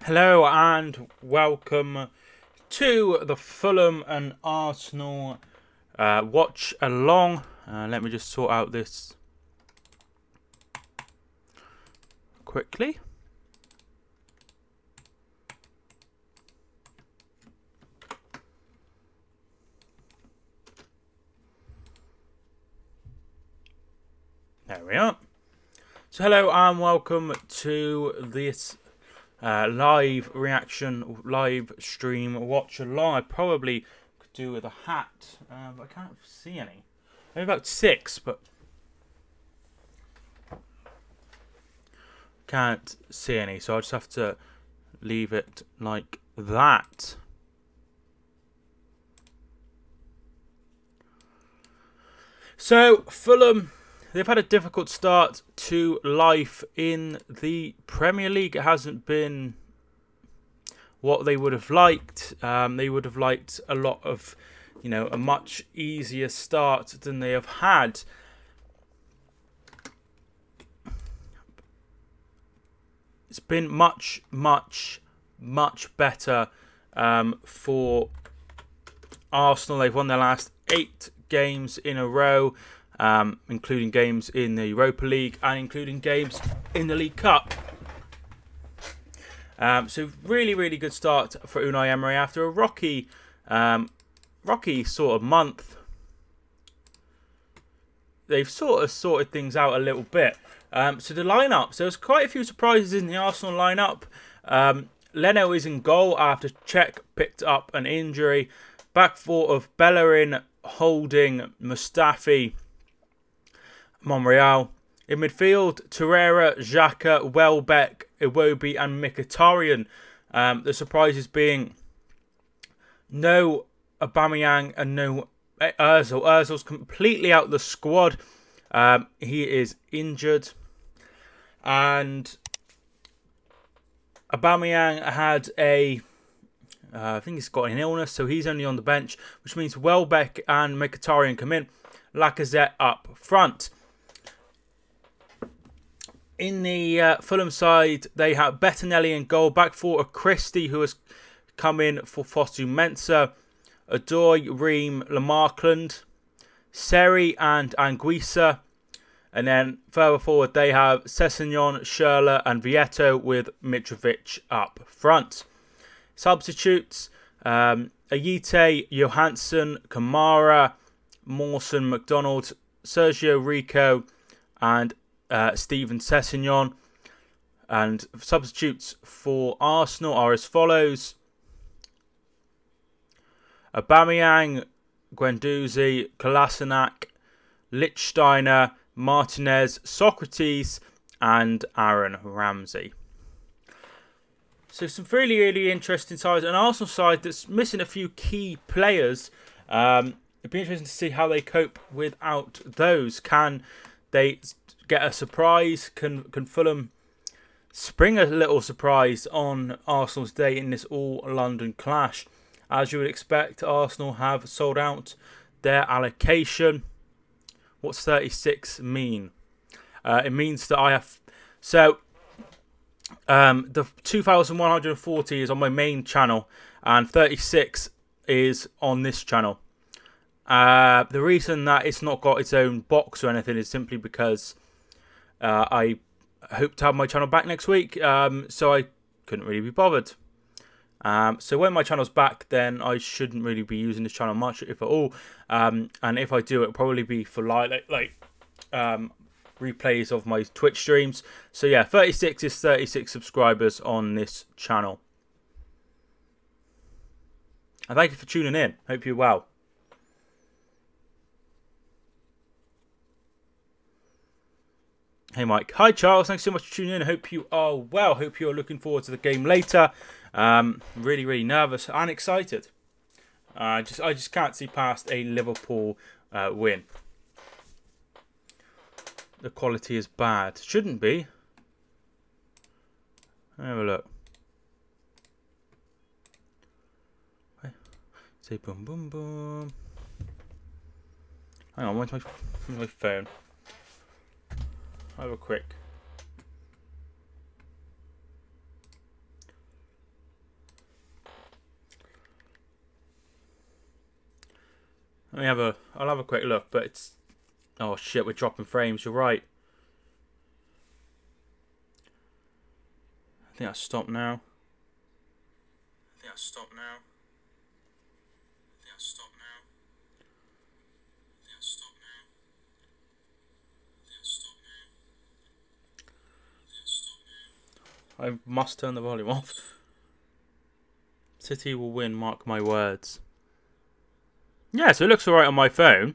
Hello and welcome to the Fulham and Arsenal watch along. Let me just sort out this quickly. There we are. So hello and welcome to this live reaction, live stream, watch along. I probably could do with a hat, but I can't see any. Maybe about 6, but can't see any, so I'll just have to leave it like that. So Fulham, they've had a difficult start to life in the Premier League. It hasn't been what they would have liked. They would have liked a lot of, a much easier start than they have had. It's been much, much, much better for Arsenal. They've won their last 8 games in a row. Including games in the Europa League and including games in the League Cup. So really, really good start for Unai Emery after a rocky sort of month. They've sort of sorted things out a little bit. So the lineup, so there's quite a few surprises in the Arsenal lineup. Leno is in goal after Cech picked up an injury. Back four of Bellerin, Holding, Mustafi, Monreal. In midfield, Torreira, Xhaka, Welbeck, Iwobi and Mkhitaryan. The surprises being no Aubameyang and no Ozil. Ozil's completely out of the squad. He is injured. And Aubameyang had a I think he's got an illness, so he's only on the bench, which means Welbeck and Mkhitaryan come in. Lacazette up front. In the Fulham side, they have Bettinelli in goal. Back four, Christie, who has come in for Fosu Mensah. Odoi, Ream, Lamarckland, Seri and Anguissa. And then further forward, they have Sessegnon, Schürrle and Vieto with Mitrovic up front. Substitutes, Ayite, Johansson, Kamara, Mawson, McDonald, Sergio Rico and Steven Sessegnon. And substitutes for Arsenal are as follows: Aubameyang, Guendouzi, Kolasinac, Lichtsteiner, Martinez, Socrates and Aaron Ramsey. So some really, really interesting sides. An Arsenal side that's missing a few key players. It'd be interesting to see how they cope without those. Can they get a surprise? Can Fulham spring a little surprise on Arsenal's day in this all-London clash? As you would expect, Arsenal have sold out their allocation. What's 36 mean? It means that I have... So, the 2,140 is on my main channel, and 36 is on this channel. The reason that it's not got its own box or anything is simply because I hope to have my channel back next week, so I couldn't really be bothered. So when my channel's back, then I shouldn't really be using this channel much, if at all. And if I do, it'll probably be for replays of my Twitch streams. So yeah, 36 is 36 subscribers on this channel. And thank you for tuning in. Hope you're well. Hey Mike. Hi Charles. Thanks so much for tuning in. Hope you are well. Hope you're looking forward to the game later. Really, really nervous and excited. I just can't see past a Liverpool win. The quality is bad. Shouldn't be. Have a look. Say boom, boom, boom. Hang on, where's my phone? Have a quick. I'll have a quick look, but it's... Oh shit, we're dropping frames, you're right. I think I stopped now. I must turn the volume off. City will win, mark my words. Yeah, so it looks alright on my phone.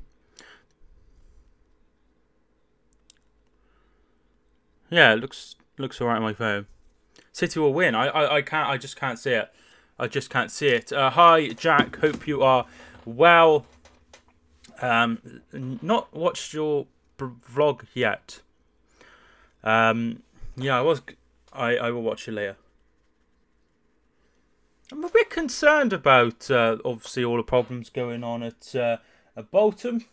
Yeah, it looks alright on my phone. City will win. I just can't see it. I just can't see it. Hi Jack, hope you are well. Not watched your vlog yet. Yeah, I will watch it later. I'm a bit concerned about obviously all the problems going on at Bolton.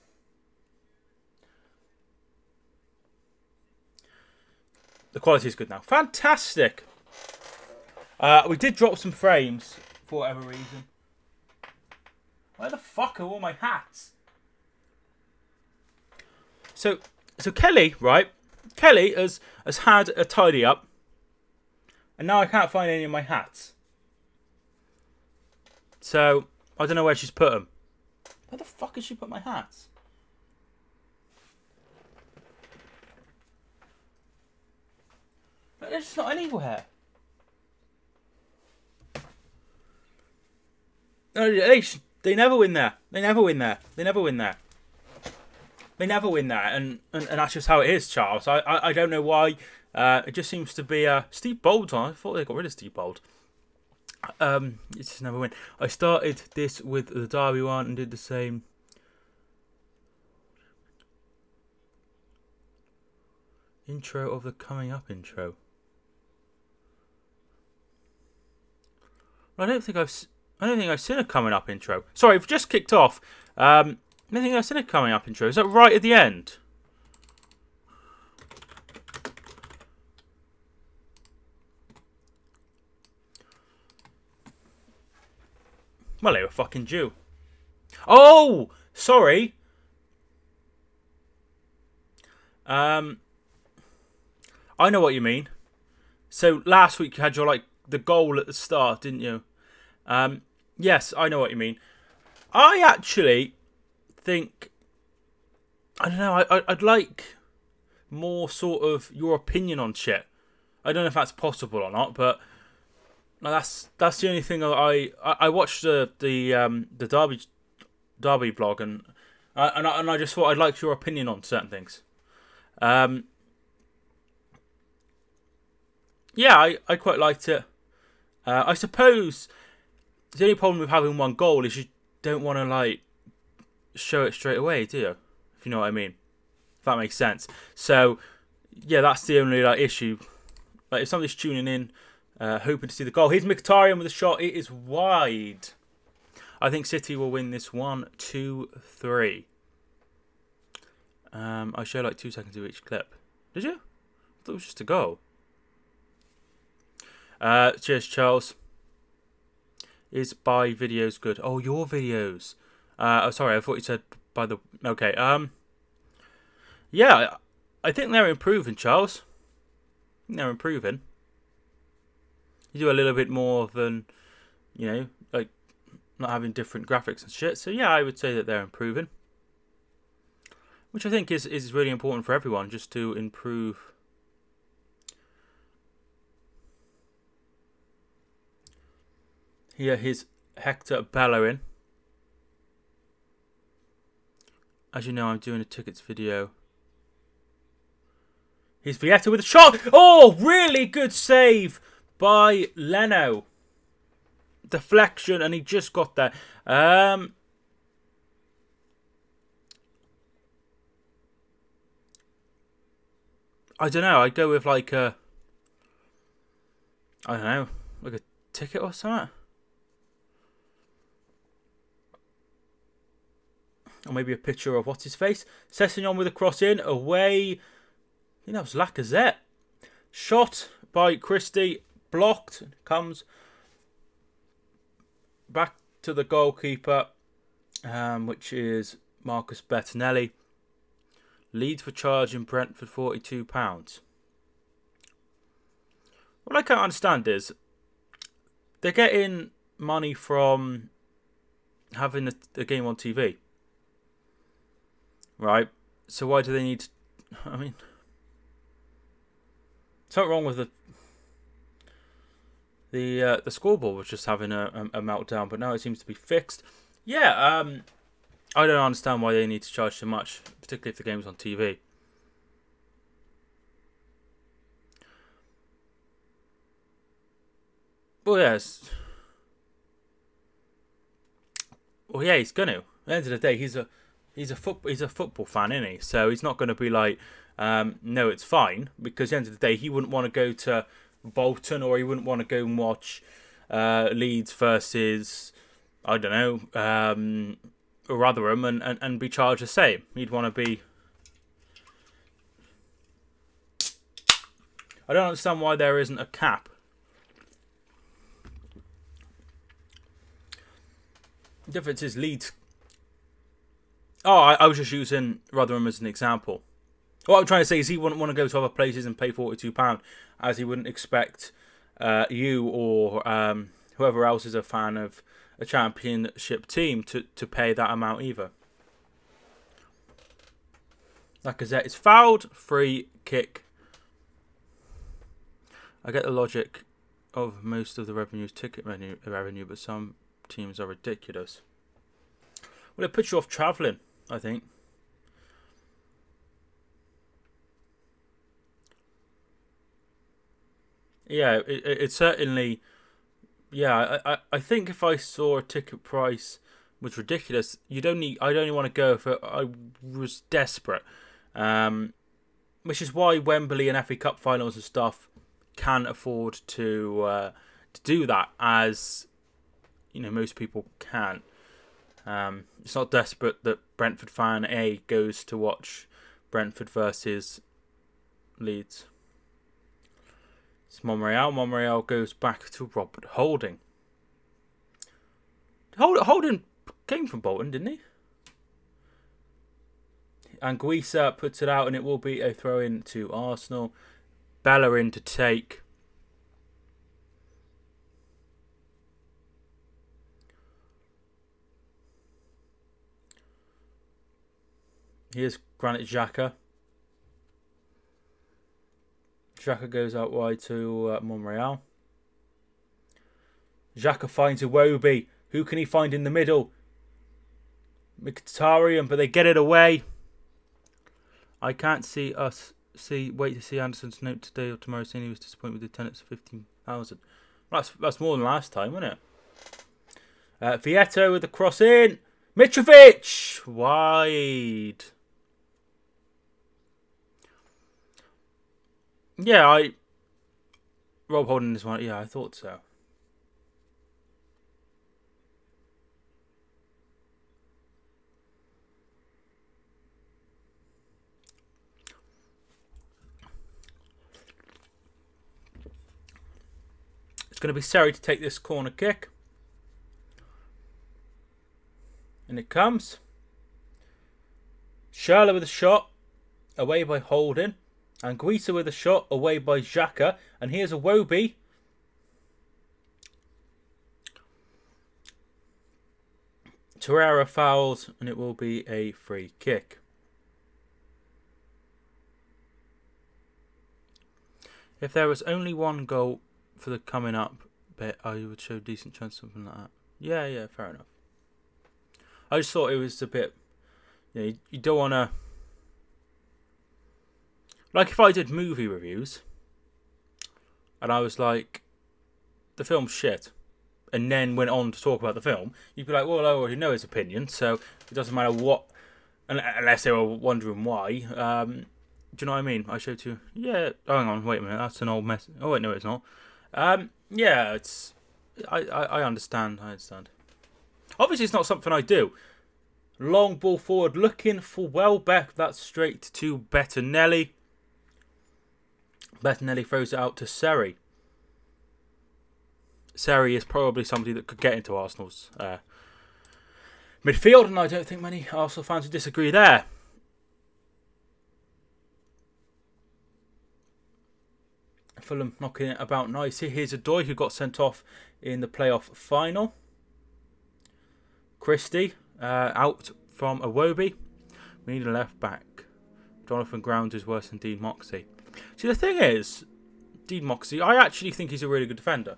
The quality is good now. Fantastic. We did drop some frames for whatever reason. Where the fuck are all my hats? So Kelly, right? Kelly has had a tidy up, and now I can't find any of my hats. So I don't know where she's put them. Where the fuck has she put my hats? They're just not anywhere. No, they never win there. They never win there. They never win there. They never win there, and that's just how it is, Charles. I don't know why. It just seems to be Steve Bold's on. I thought they got rid of Steve Bold. It's just never win. I started this with the Derby one and did the same. Intro of the coming up intro. I don't think I've... I don't think I've seen a coming up intro. Sorry, I've just kicked off. I don't think I've seen a coming up intro. Is that right at the end? Well, they were fucking due. Oh, sorry. I know what you mean. So last week you had your the goal at the start, didn't you? Yes, I know what you mean. I actually think, I don't know. I'd like more sort of your opinion on shit. I don't know if that's possible or not, but that's the only thing I watched the Derby vlog and I just thought I'd like your opinion on certain things. Yeah, I quite liked it. I suppose the only problem with having one goal is you don't want to show it straight away, do you? If you know what I mean. If that makes sense. So yeah, that's the only issue. If somebody's tuning in, hoping to see the goal, here's Mkhitaryan with a shot. It is wide. I think City will win this 1-2-3. I show 2 seconds of each clip. Did you? I thought it was just a goal. Cheers, Charles. Is by videos good? Oh, your videos. Oh, sorry, I thought you said by the... Okay. Yeah, I think they're improving, Charles. I think they're improving. You do a little bit more than, not having different graphics and shit. So yeah, I would say that they're improving. Which I think is really important for everyone, just to improve. Here, here's Hector Bellerin. As you know, I'm doing a tickets video. Here's Vieta with a shot. Oh, really good save by Leno. Deflection, and he just got there. I don't know. I'd go with I don't know, like a ticket or something. Or maybe a picture of what's his face. Sessegnon with a cross in, away. I think that was Lacazette. Shot by Christie, blocked. Comes back to the goalkeeper, which is Marcus Bettinelli. Leeds for charging Brentford £42. What I can't understand is they're getting money from having the game on TV. Right, so why do they need? I mean, something wrong with the scoreboard was just having a meltdown, but now it seems to be fixed. Yeah, I don't understand why they need to charge so much, particularly if the game's on TV. Well, yes. Well, yeah, he's gonna. At the end of the day, he's a football fan, isn't he? So he's not going to be like, no, it's fine, because at the end of the day, he wouldn't want to go to Bolton, or he wouldn't want to go and watch Leeds versus, I don't know, Rotherham and be charged the same. He'd want to be. I don't understand why there isn't a cap. The difference is Leeds. Oh, I was just using Rotherham as an example. What I'm trying to say is he wouldn't want to go to other places and pay £42, as he wouldn't expect you or whoever else is a fan of a championship team to pay that amount either. Lacazette is fouled. Free kick. I get the logic of most of the revenue is ticket revenue, but some teams are ridiculous. Well, it puts you off travelling, I think. Yeah, it certainly. Yeah, I think if I saw a ticket price was ridiculous, I'd only want to go if I was desperate. Which is why Wembley and FA Cup finals and stuff can afford to do that, as most people can't. It's not desperate that Brentford fan A goes to watch Brentford versus Leeds. It's Monreal. Monreal goes back to Robert Holding. Holding came from Bolton, didn't he? Anguissa puts it out, and it will be a throw-in to Arsenal. Bellerin to take. Here's Granit Xhaka. Xhaka goes out wide to Monreal. Xhaka finds Iwobi. Who can he find in the middle? Mkhitaryan, but they get it away. I can't wait to see Anderson's note today or tomorrow saying he was disappointed with the attendance of 15,000. That's more than last time, isn't it? Vieto with the cross in. Mitrovic! Wide. Yeah, Rob Holding this one. Yeah, I thought so. It's going to be Seri to take this corner kick. And it comes. Schürrle with a shot. Away by Holding. Anguissa with a shot. Away by Xhaka. And here's Iwobi. Torreira fouls. And it will be a free kick. If there was only one goal for the coming up bit, I would show a decent chance, something like that. Yeah, fair enough. I just thought it was a bit, you don't want to, like if I did movie reviews and I was like, the film's shit, and then went on to talk about the film, you'd be like, well, I already know his opinion, so it doesn't matter what, unless they were wondering why. Do you know what I mean? I showed you, yeah, oh, hang on, wait a minute, that's an old mess. Oh wait, no it's not. Yeah, it's, I understand. Obviously, it's not something I do. Long ball forward, looking for Welbeck. That's straight to Bettinelli. Bettinelli throws it out to Seri. Seri is probably somebody that could get into Arsenal's midfield, and I don't think many Arsenal fans would disagree there. Fulham knocking it about nicely. Here's Odoi, who got sent off in the playoff final. Christie out from Iwobi. We need a left back. Jonathan Grounds is worse than Dean Moxey. See, the thing is, Dean Moxey, I actually think he's a really good defender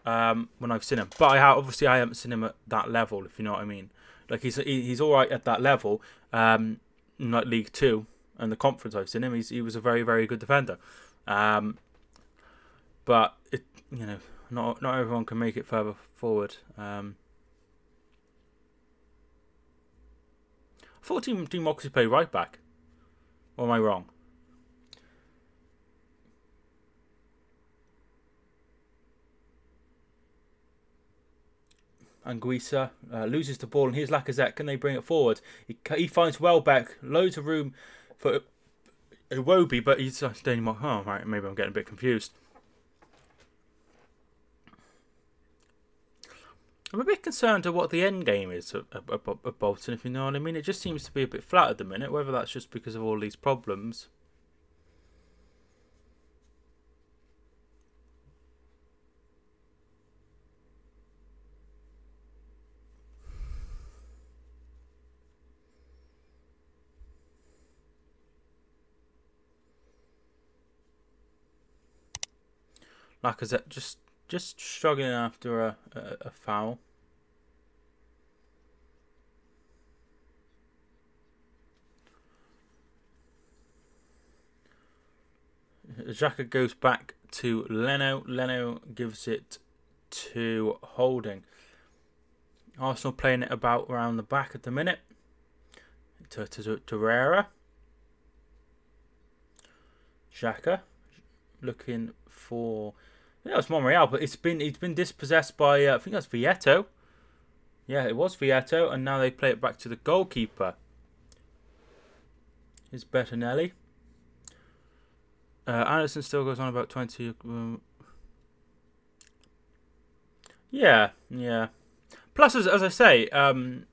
when I've seen him. But obviously I haven't seen him at that level, if you know what I mean. Like he's all right at that level, like League 2 and the conference I've seen him. He was a very, very good defender. But not everyone can make it further forward. I thought Dean Moxey played right back. Or am I wrong? Anguissa loses the ball, and here's Lacazette. Can they bring it forward? He finds Welbeck. Loads of room for Iwobi, but he's staying more. Oh, right, maybe I'm getting a bit confused. I'm a bit concerned at what the end game is at Bolton, if you know what I mean. It just seems to be a bit flat at the minute, whether that's just because of all these problems. Lacazette just struggling after a foul. Xhaka goes back to Leno. Leno gives it to Holding. Arsenal playing it about around the back at the minute. To Torreira. Xhaka looking for. Yeah, it's Monreal, but he's been dispossessed by I think that's Vieto. Yeah, it was Vieto, and now they play it back to the goalkeeper. It's Bettinelli. Anderson still goes on about 20. Yeah. Plus, as I say, some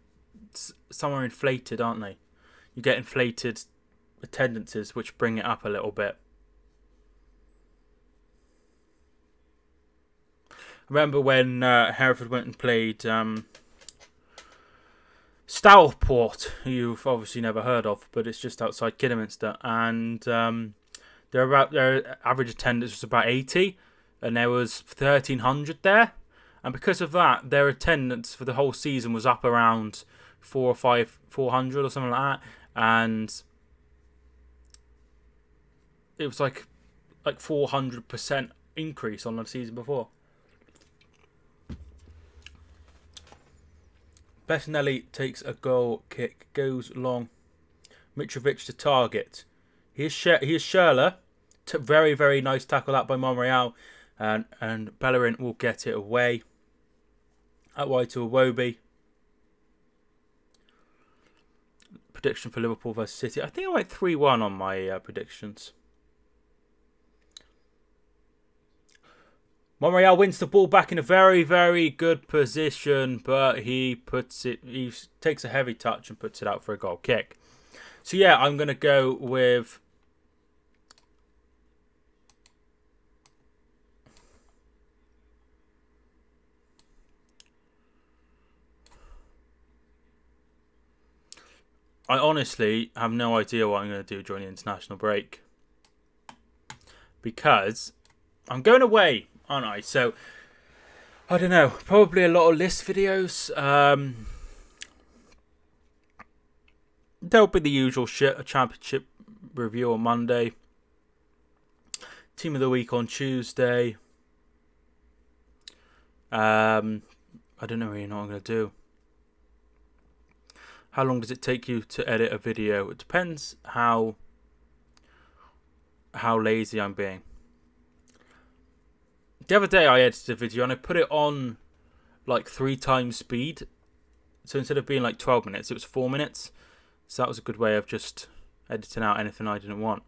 are inflated, aren't they? You get inflated attendances, which bring it up a little bit. Remember when Hereford went and played Stourport, who you've obviously never heard of, but it's just outside Kidderminster, and their average attendance was about 80, and there was 1,300 there, and because of that, their attendance for the whole season was up around 400 or something like that, and it was like 400% increase on the season before. Bettinelli takes a goal kick, goes long. Mitrovic to target. Here's Schürrle. Very, very nice tackle that by Monreal. And Bellerin will get it away. Out wide to Iwobi. Prediction for Liverpool versus City. I think I went 3-1 on my predictions. Monreal wins the ball back in a very, very good position, but he takes a heavy touch and puts it out for a goal kick. So yeah, I'm going to go with I honestly have no idea what I'm going to do during the international break, because I'm going away, aren't I? So I don't know, probably a lot of list videos. There'll be the usual shit, a championship review on Monday, team of the week on Tuesday. I don't know really know what I'm going to do. How long does it take you to edit a video? It depends how lazy I'm being. The other day I edited a video and I put it on like 3 times speed. So instead of being like 12 minutes, it was 4 minutes. So that was a good way of just editing out anything I didn't want.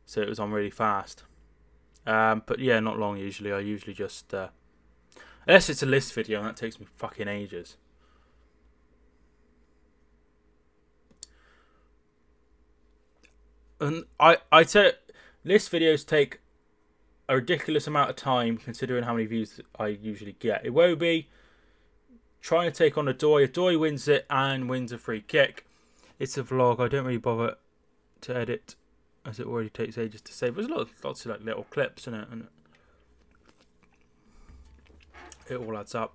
So it was on really fast. But yeah, not long usually. I usually just... unless it's a list video, and that takes me fucking ages. And I tell list videos take a ridiculous amount of time considering how many views I usually get. Iwobi trying to take on Adoy. Adoy wins it and wins a free kick. It's a vlog. I don't really bother to edit as it already takes ages to save. There's lots of like little clips in it, and it all adds up.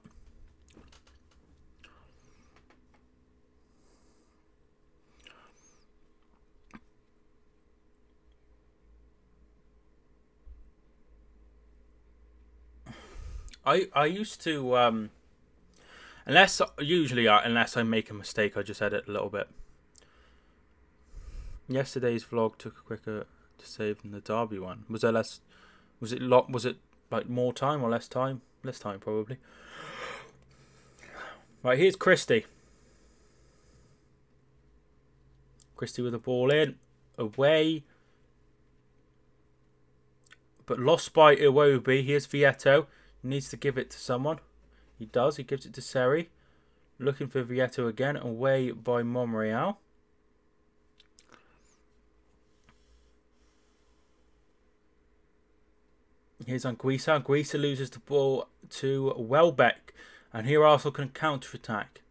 I used to unless I make a mistake, I just edit a little bit. Yesterday's vlog took quicker to save than the Derby one. Was there less? Was it like more time or less time? Less time probably. Right, here's Christie. Christie with the ball in, away, but lost by Iwobi. Here's Vieto. He needs to give it to someone. He does. He gives it to Seri. Looking for Vieto again. Away by Monreal. Here's Anguissa. Anguissa loses the ball to Welbeck. And here Arsenal can counter-attack.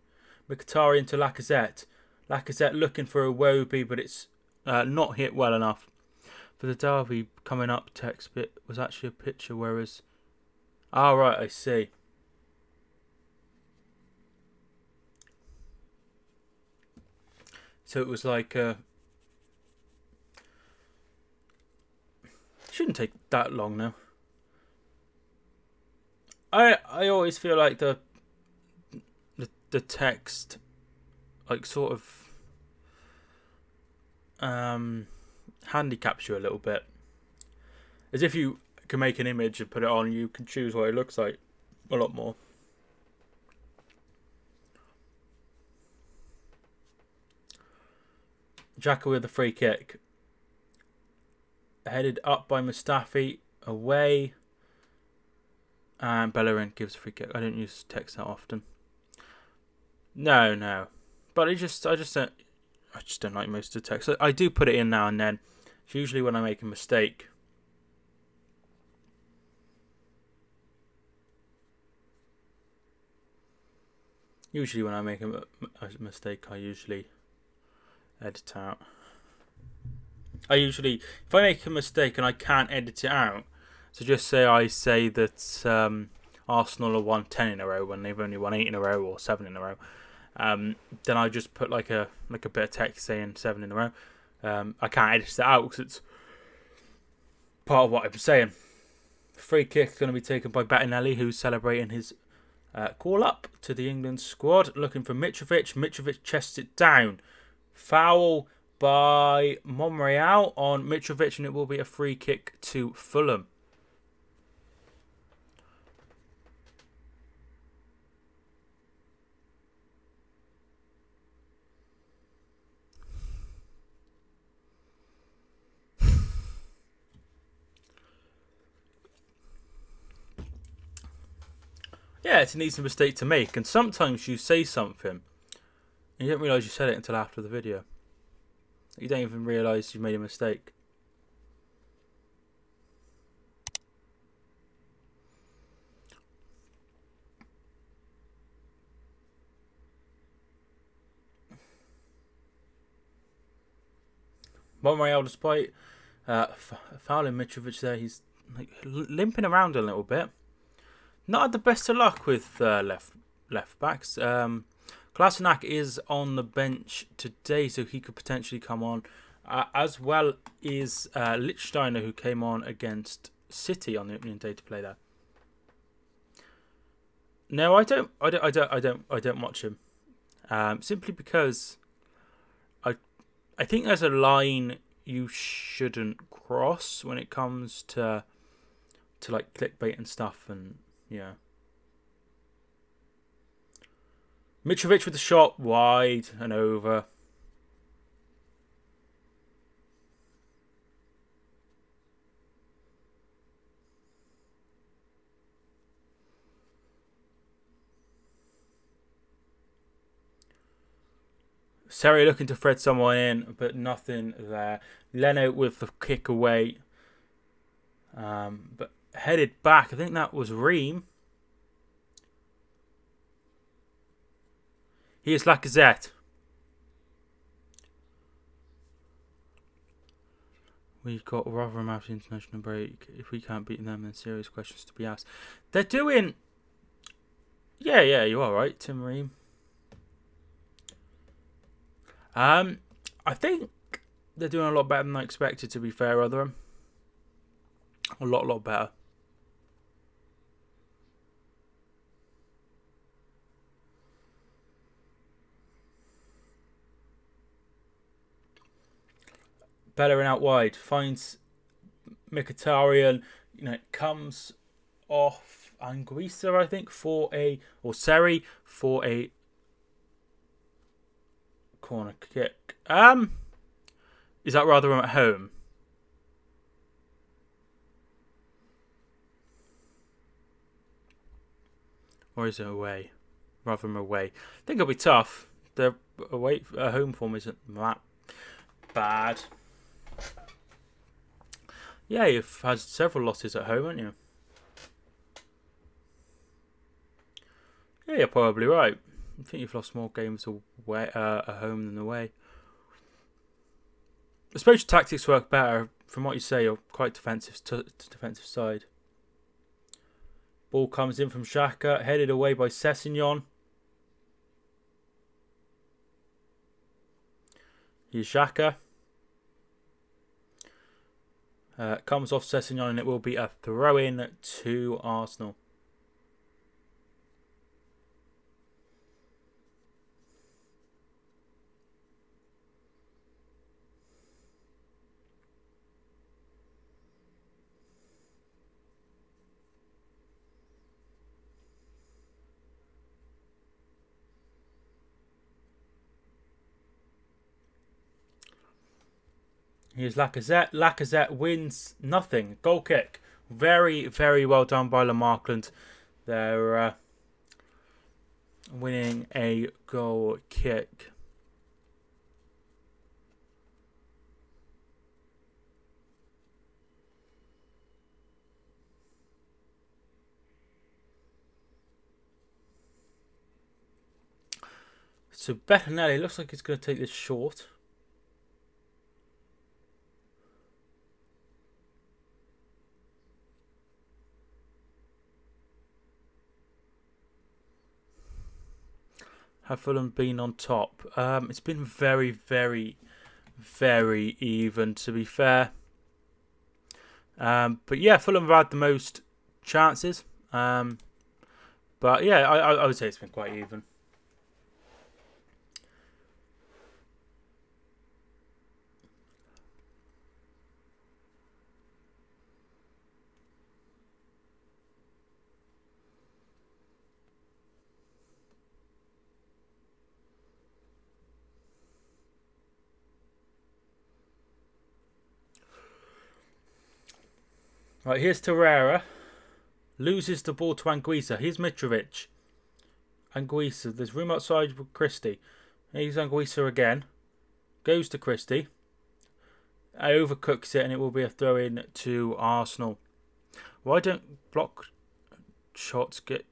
Mkhitaryan to Lacazette. Lacazette looking for Iwobi, but it's not hit well enough. For the Derby coming up, text bit was actually a picture, whereas... Ah, right, I see. So it was like... shouldn't take that long now. I always feel like the text like sort of handicaps you a little bit. As if you can make an image and put it on, you can choose what it looks like a lot more. Xhaka with the free kick. Headed up by Mustafi. Away. And Bellerin gives a free kick. I don't use text that often. No. But I just don't like most of the text. I do put it in now and then. It's usually when I make a mistake. Usually when I make a mistake, I usually edit out. If I make a mistake and I can't edit it out, so just say I say that Arsenal have won 10 in a row when they've only won 8 in a row or 7 in a row, then I just put like a bit of text saying 7 in a row. I can't edit that out because it's part of what I'm saying. Free kick is going to be taken by Bettinelli, who's celebrating his call up to the England squad, looking for Mitrovic. Mitrovic chests it down. Foul by Monreal on Mitrovic, and it will be a free kick to Fulham. Yeah, it's an easy mistake to make, and sometimes you say something and you don't realise you said it until after the video. You don't even realise you made a mistake. Monreal, despite fouling Mitrovic there, he's like limping around a little bit. Not had the best of luck with left backs. Kolasinac is on the bench today, so he could potentially come on, as well as Lichtsteiner, who came on against City on the opening day to play there. No, I don't watch him, simply because I think there's a line you shouldn't cross when it comes to like clickbait and stuff, and yeah. Mitrovic with the shot wide and over. Seri looking to thread someone in, but nothing there. Leno with the kick away. But headed back. I think that was Ream. Here's Lacazette. We've got Rotherham after international break. If we can't beat them, then serious questions to be asked. They're doing... Yeah, you are right, Tim Ream. I think they're doing a lot better than I expected, to be fair, Rotherham. A lot better. Bellerin out wide, finds Mkhitaryan. Comes off Anguissa, I think, or Seri for a corner kick. Is that Rotherham at home? Or is it away? Rotherham away. I think it'll be tough. Their home form isn't that bad. Yeah, you've had several losses at home, haven't you? Yeah, you're probably right. I think you've lost more games away, at home than away. I suppose your tactics work better. From what you say, you're quite defensive defensive side. Ball comes in from Xhaka, headed away by Sessegnon. Here's Xhaka. Comes off Sessegnon, and it will be a throw-in to Arsenal. Here's Lacazette. Lacazette wins nothing. Goal kick. Very, very well done by Markland. They're winning a goal kick. So Bettinelli looks like he's going to take this short. Have Fulham been on top? It's been very, very, very even, to be fair. But yeah, Fulham have had the most chances. But yeah, I would say it's been quite even. Right, here's Torreira. Loses the ball to Anguissa. Here's Mitrovic. Anguissa. There's room outside with Christie. Here's Anguissa again. Goes to Christie. Overcooks it and it will be a throw in to Arsenal. Why don't block shots get...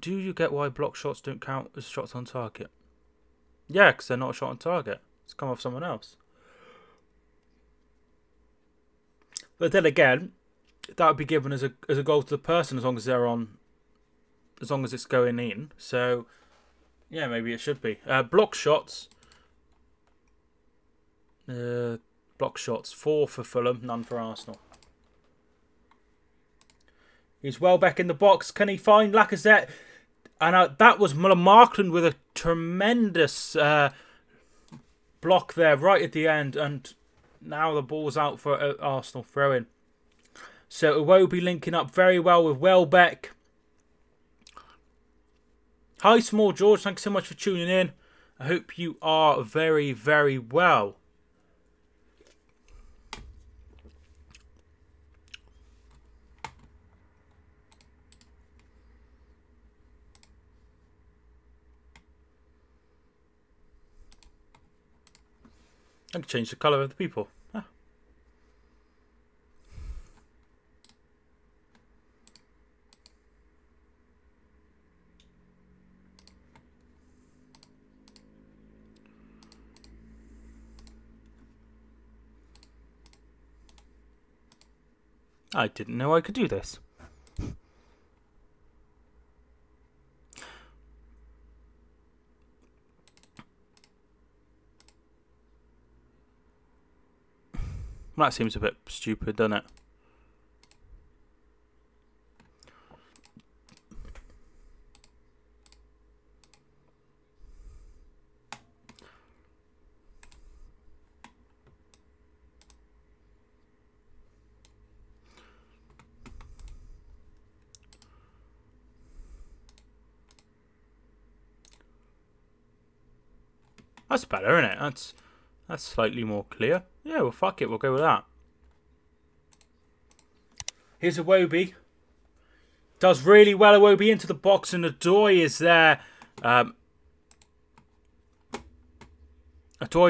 Do you get why block shots don't count as shots on target? Yeah, because they're not a shot on target. It's come off someone else. But then again, that would be given as a goal to the person as long as they're on, as long as it's going in. So yeah, maybe it should be block shots. Block shots 4 for Fulham, none for Arsenal. He's well back in the box. Can he find Lacazette? And that was Markland with a tremendous block there right at the end, and now the ball's out for Arsenal throw-in. So Iwobi linking up very well with Welbeck. Hi, Small George. Thanks so much for tuning in. I hope you are very, very well. I can change the colour of the people. Ah. I didn't know I could do this. That seems a bit stupid, doesn't it? That's better, isn't it? That's slightly more clear. Yeah, well, fuck it. We'll go with that. Here's Iwobi. Does really well. Iwobi into the box, and Adoy is there. Adoy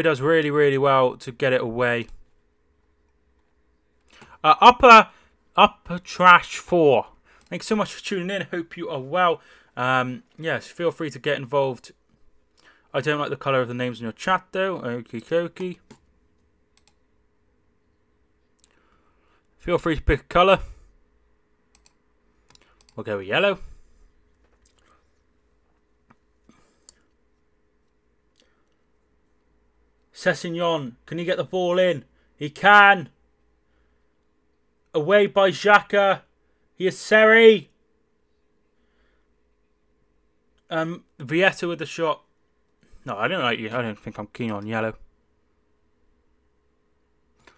does really, really well to get it away. Upper Trash 4. Thanks so much for tuning in. Hope you are well. Yes, feel free to get involved. I don't like the colour of the names in your chat, though. Okie dokie. Feel free to pick a colour. We'll go with yellow. Sessegnon, can he get the ball in? He can. Away by Xhaka. Here's Seri. Vieta with the shot. No, I don't like you. I don't think I'm keen on yellow.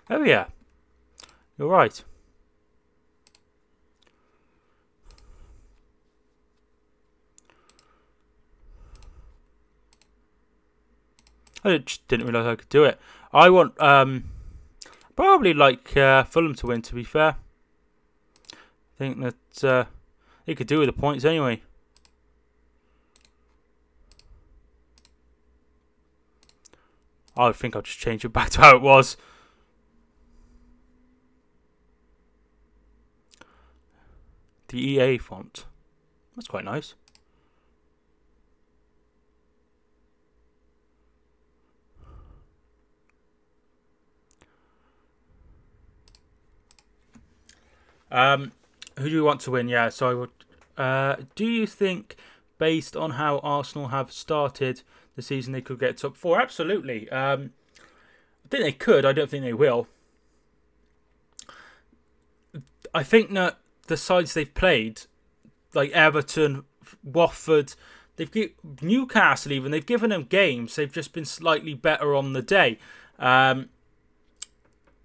Oh yeah. You're right. I just didn't realise I could do it. I want Probably like Fulham to win, to be fair. I think that he could do with the points anyway. I think I'll just change it back to how it was. The EA font. That's quite nice. Who do you want to win? Yeah, so I would. Do you think, based on how Arsenal have started the season, they could get top 4? Absolutely. I think they could. I don't think they will. I think that the sides they've played, like Everton, Watford, Newcastle even, they've given them games. They've just been slightly better on the day.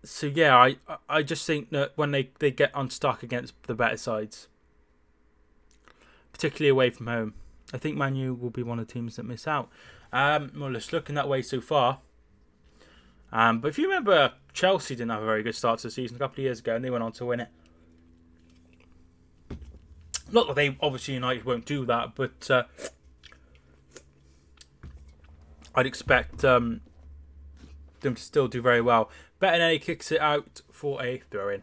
So yeah, I just think that when they get unstuck against the better sides, particularly away from home, I think Man U will be one of the teams that miss out. Well, it's looking that way so far. But if you remember, Chelsea didn't have a very good start to the season a couple of years ago, and they went on to win it. Not that they, obviously United won't do that, but I'd expect them to still do very well. Bettinelli kicks it out for a throw-in.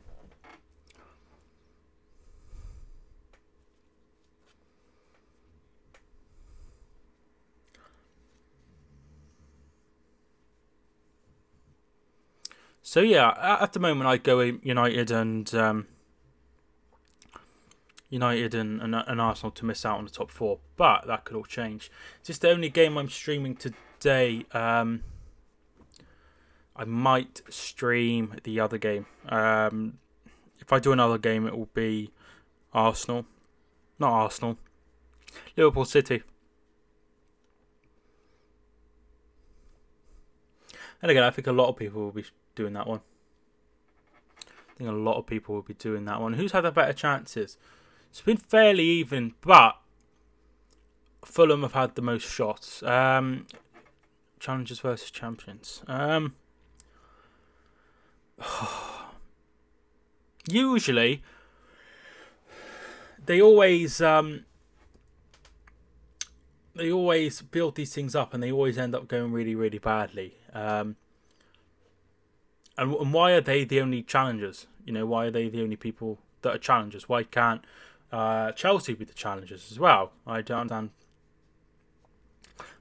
So yeah, at the moment I'd go United and Arsenal to miss out on the top 4, but that could all change. It's just the only game I'm streaming today. I might stream the other game. If I do another game, it will be Arsenal. Not Arsenal. Liverpool City. And again, I think a lot of people will be doing that one. Who's had the better chances? It's been fairly even, but Fulham have had the most shots. Challengers versus champions. Usually, they always build these things up, and they always end up going really, really badly. And why are they the only challengers? You know, why are they the only people that are challengers? Why can't Chelsea be the challengers as well? I don't understand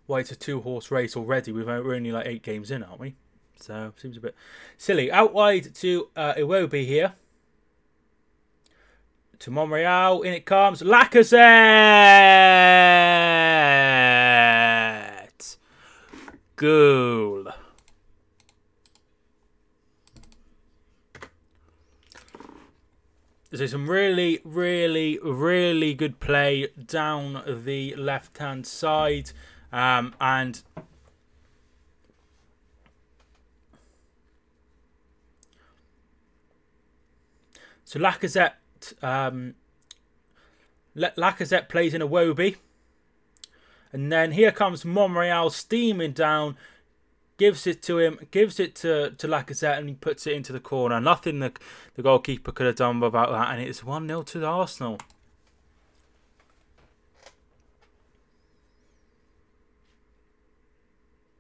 why it's a 2-horse race already. We're only like 8 games in, aren't we? So seems a bit silly. Out wide to Iwobi here. To Monreal. In it comes. Lacazette. Goal. There's some really, really, really good play down the left-hand side. And so Lacazette plays in Iwobi. And then here comes Monreal steaming down. Gives it to him, gives it to Lacazette, and he puts it into the corner. Nothing the goalkeeper could have done about that, and it's 1-0 to Arsenal.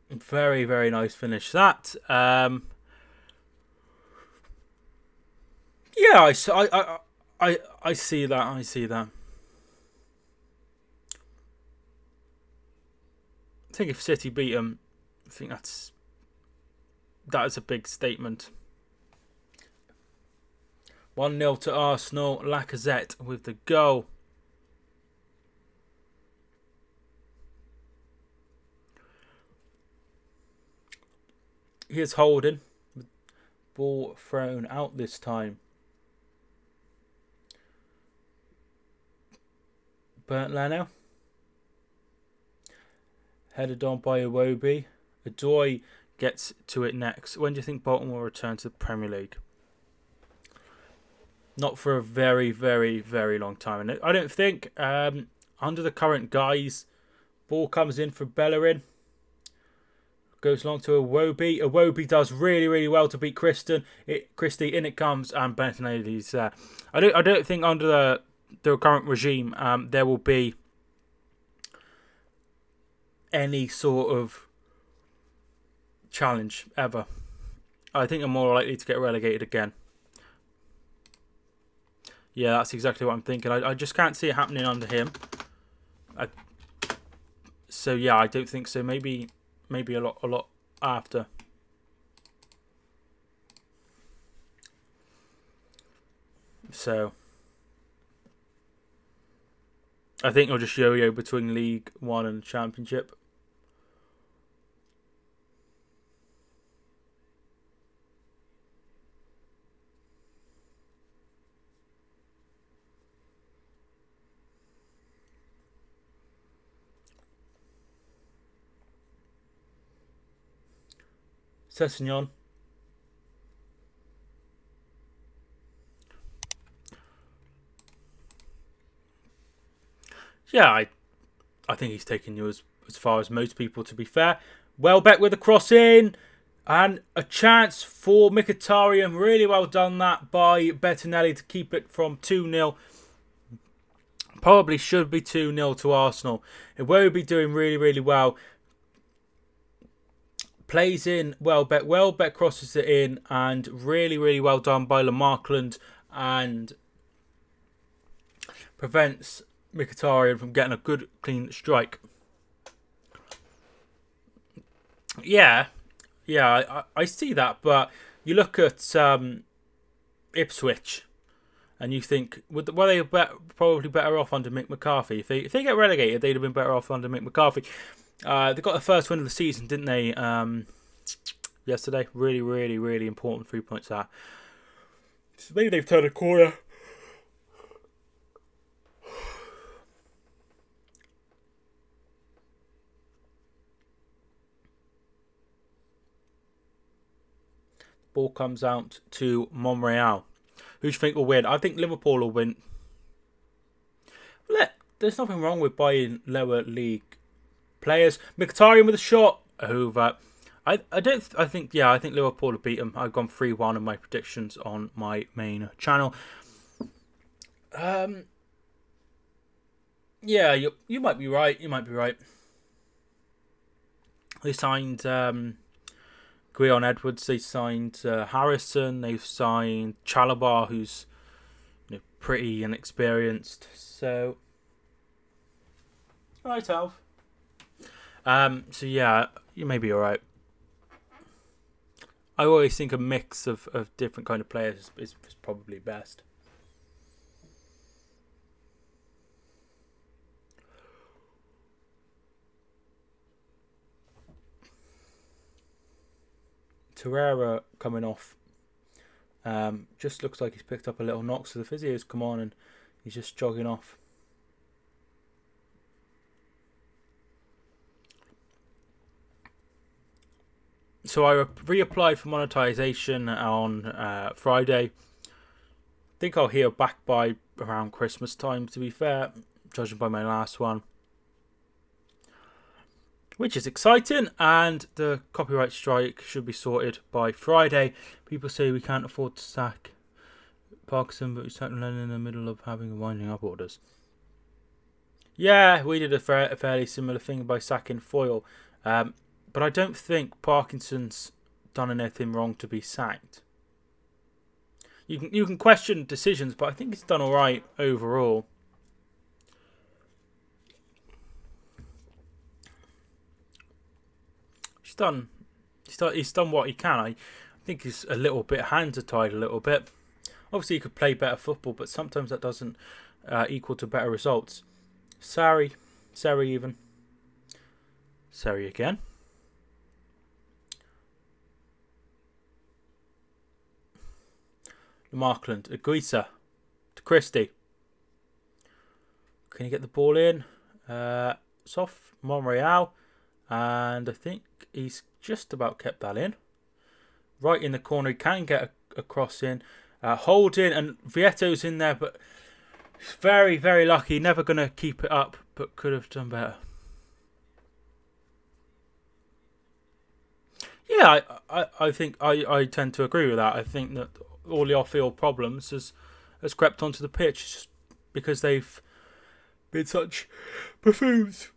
Very, very nice finish that. Yeah, I see that. I see that. I think if City beat them, I think that is a big statement. 1-0 to Arsenal. Lacazette with the goal. Here's Holden. Ball thrown out this time. Bernd Leno. Headed on by Iwobi. Adoy gets to it next. When do you think Bolton will return to the Premier League? Not for a very, very, very long time. And I don't think under the current guys, ball comes in for Bellerin. goes along to Iwobi. Iwobi does really, really well to beat Christie. In it comes, and Bettinelli's there. I don't think under the current regime there will be any sort of challenge ever. I think I'm more likely to get relegated again. Yeah, that's exactly what I'm thinking. I just can't see it happening under him. So yeah, I don't think so. Maybe a lot after. So I think I'll just yo-yo between League One and Championship. Sessegnon. Yeah, I think he's taken you as far as most people, to be fair. Welbeck with a cross in. And a chance for Mkhitaryan. Really well done that by Bettinelli to keep it from 2-0. Probably should be 2-0 to Arsenal. It won't be doing really, really well. Plays in Welbeck. Welbeck crosses it in. And really, really well done by Lamarckland. And prevents Mkhitaryan from getting a good, clean strike. Yeah, I see that. But you look at Ipswich. And you think, were they probably better off under Mick McCarthy? If they get relegated, they'd have been better off under Mick McCarthy. They got the first win of the season, didn't they? Yesterday, really, really, really important 3 points there. So maybe they've turned a corner. Ball comes out to Monreal. Who do you think will win? I think Liverpool will win. There's nothing wrong with buying lower league players. Mkhitaryan with a shot over. I think Liverpool will beat them. I've gone 3-1 in my predictions on my main channel. Yeah, you might be right. You might be right. They signed Guion Edwards, they signed Harrison, they've signed Chalobah, who's pretty inexperienced. So, right, Alf. So yeah, you may be all right. I always think a mix of different kind of players is probably best. Torreira coming off. Just looks like he's picked up a little knock, so the physio's come on and he's just jogging off. So I reapplied for monetization on Friday. I think I'll hear back by around Christmas time, to be fair, judging by my last one. Which is exciting, and the copyright strike should be sorted by Friday. People say we can't afford to sack Parkinson, but we sacked Lennon in the middle of having a winding up orders. Yeah, we did a fairly similar thing by sacking Foyle. But I don't think Parkinson's done anything wrong to be sacked. You can question decisions, but I think he's done all right overall. He's done what he can. I think he's a little bit hands are tied a little bit. Obviously, he could play better football, but sometimes that doesn't equal to better results. Sari even. Sari again. Markland, Aguisa to Christie. Can he get the ball in? Soft Monreal. And I think he's just about kept that in. Right in the corner, he can get a cross in. Holding, and Vietto's in there, but he's very, very lucky. Never going to keep it up, but could have done better. Yeah, I think I tend to agree with that. I think that all the off-field problems has crept onto the pitch just because they've been such buffoons.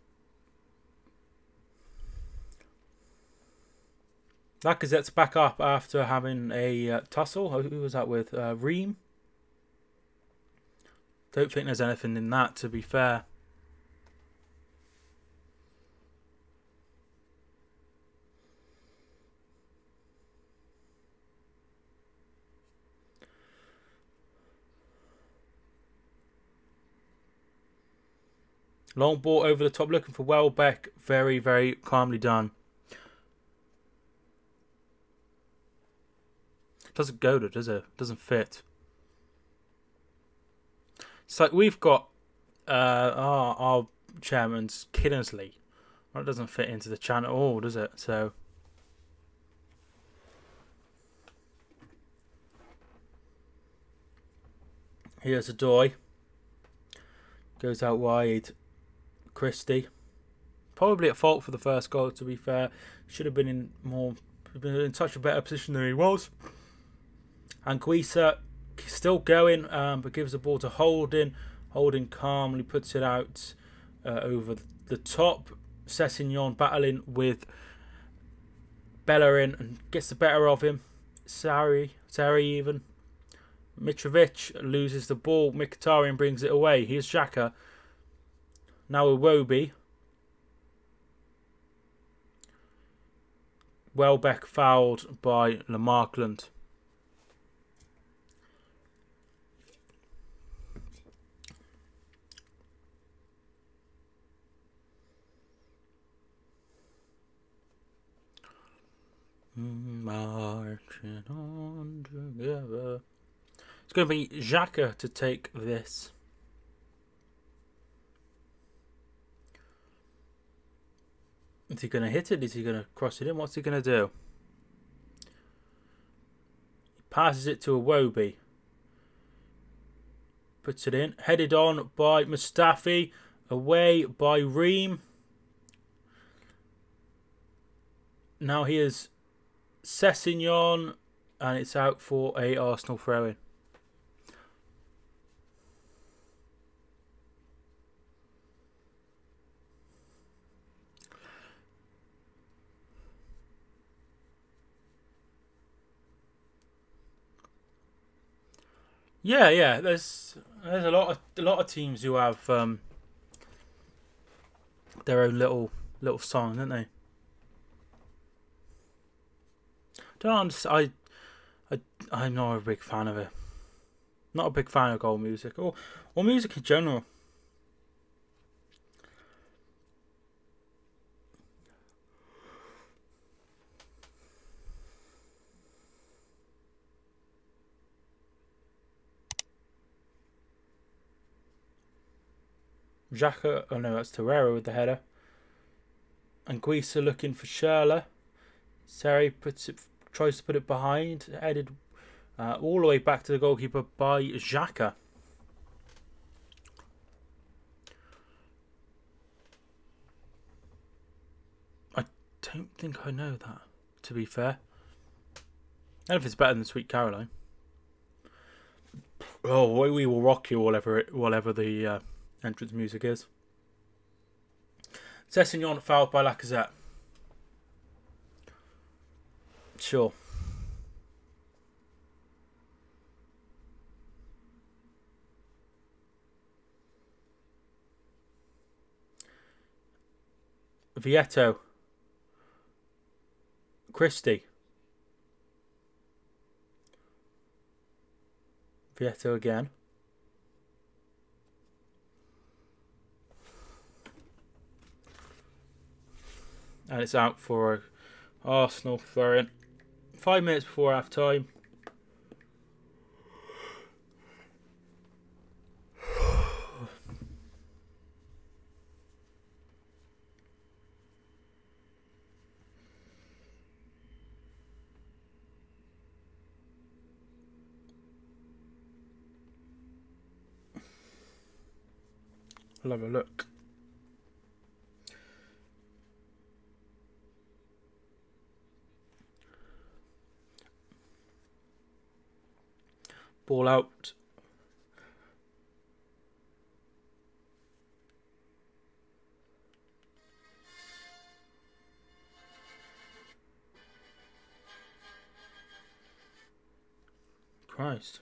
Lacazette's back up after having a tussle. Who was that with? Ream? Don't think there's anything in that, to be fair. Long ball over the top, looking for Welbeck. Very, very calmly done. Doesn't go to, does it? Doesn't fit. It's like we've got our chairman's Kinnersley. Well, it doesn't fit into the channel at all, does it? So here's Adoy. Goes out wide. Christie. Probably at fault for the first goal, to be fair. Should have been in such a better position than he was. And Guisa still going, but gives the ball to Holding. Holding calmly puts it out over the top. Sessegnon battling with Bellerin and gets the better of him. Sarri even. Mitrovic loses the ball. Mkhitaryan brings it away. Here's Xhaka. Now Iwobi. Welbeck fouled by Lamarckland. Marching on together. It's going to be Xhaka to take this. Is he going to hit it? Is he going to cross it in? What's he going to do? He passes it to Iwobi. Puts it in. Headed on by Mustafi. Away by Ream. Now here's Sessegnon. And it's out for a Arsenal throw-in. Yeah. There's a lot of teams who have their own little song, don't they? Don't understand. I'm not a big fan of it. Not a big fan of goal music or music in general. Xhaka, oh no, that's Torreira with the header. And Guisa looking for Schürrle. Sarri tries to put it behind, headed all the way back to the goalkeeper by Xhaka. I don't think I know that, to be fair. I don't know if it's better than Sweet Caroline. Oh, we will rock you, whatever the entrance music is. Sessegnon fouled by Lacazette. Sure. Vieto. Christie. Vieto again. And it's out for Arsenal throw-in. 5 minutes before half time. I'll have a look. Ball out. Christ.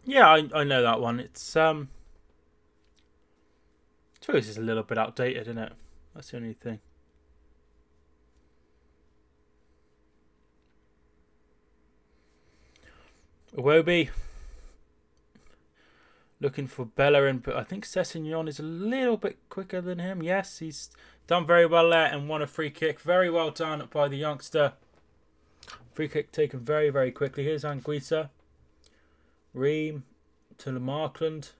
Yeah, I know that one. It's I suppose it's a little bit outdated, isn't it? That's the only thing. Iwobi looking for Bellerin, but I think Sessegnon is a little bit quicker than him. Yes, he's done very well there and won a free kick. Very well done by the youngster. Free kick taken very, very quickly. Here's Anguissa. Ream to Markland.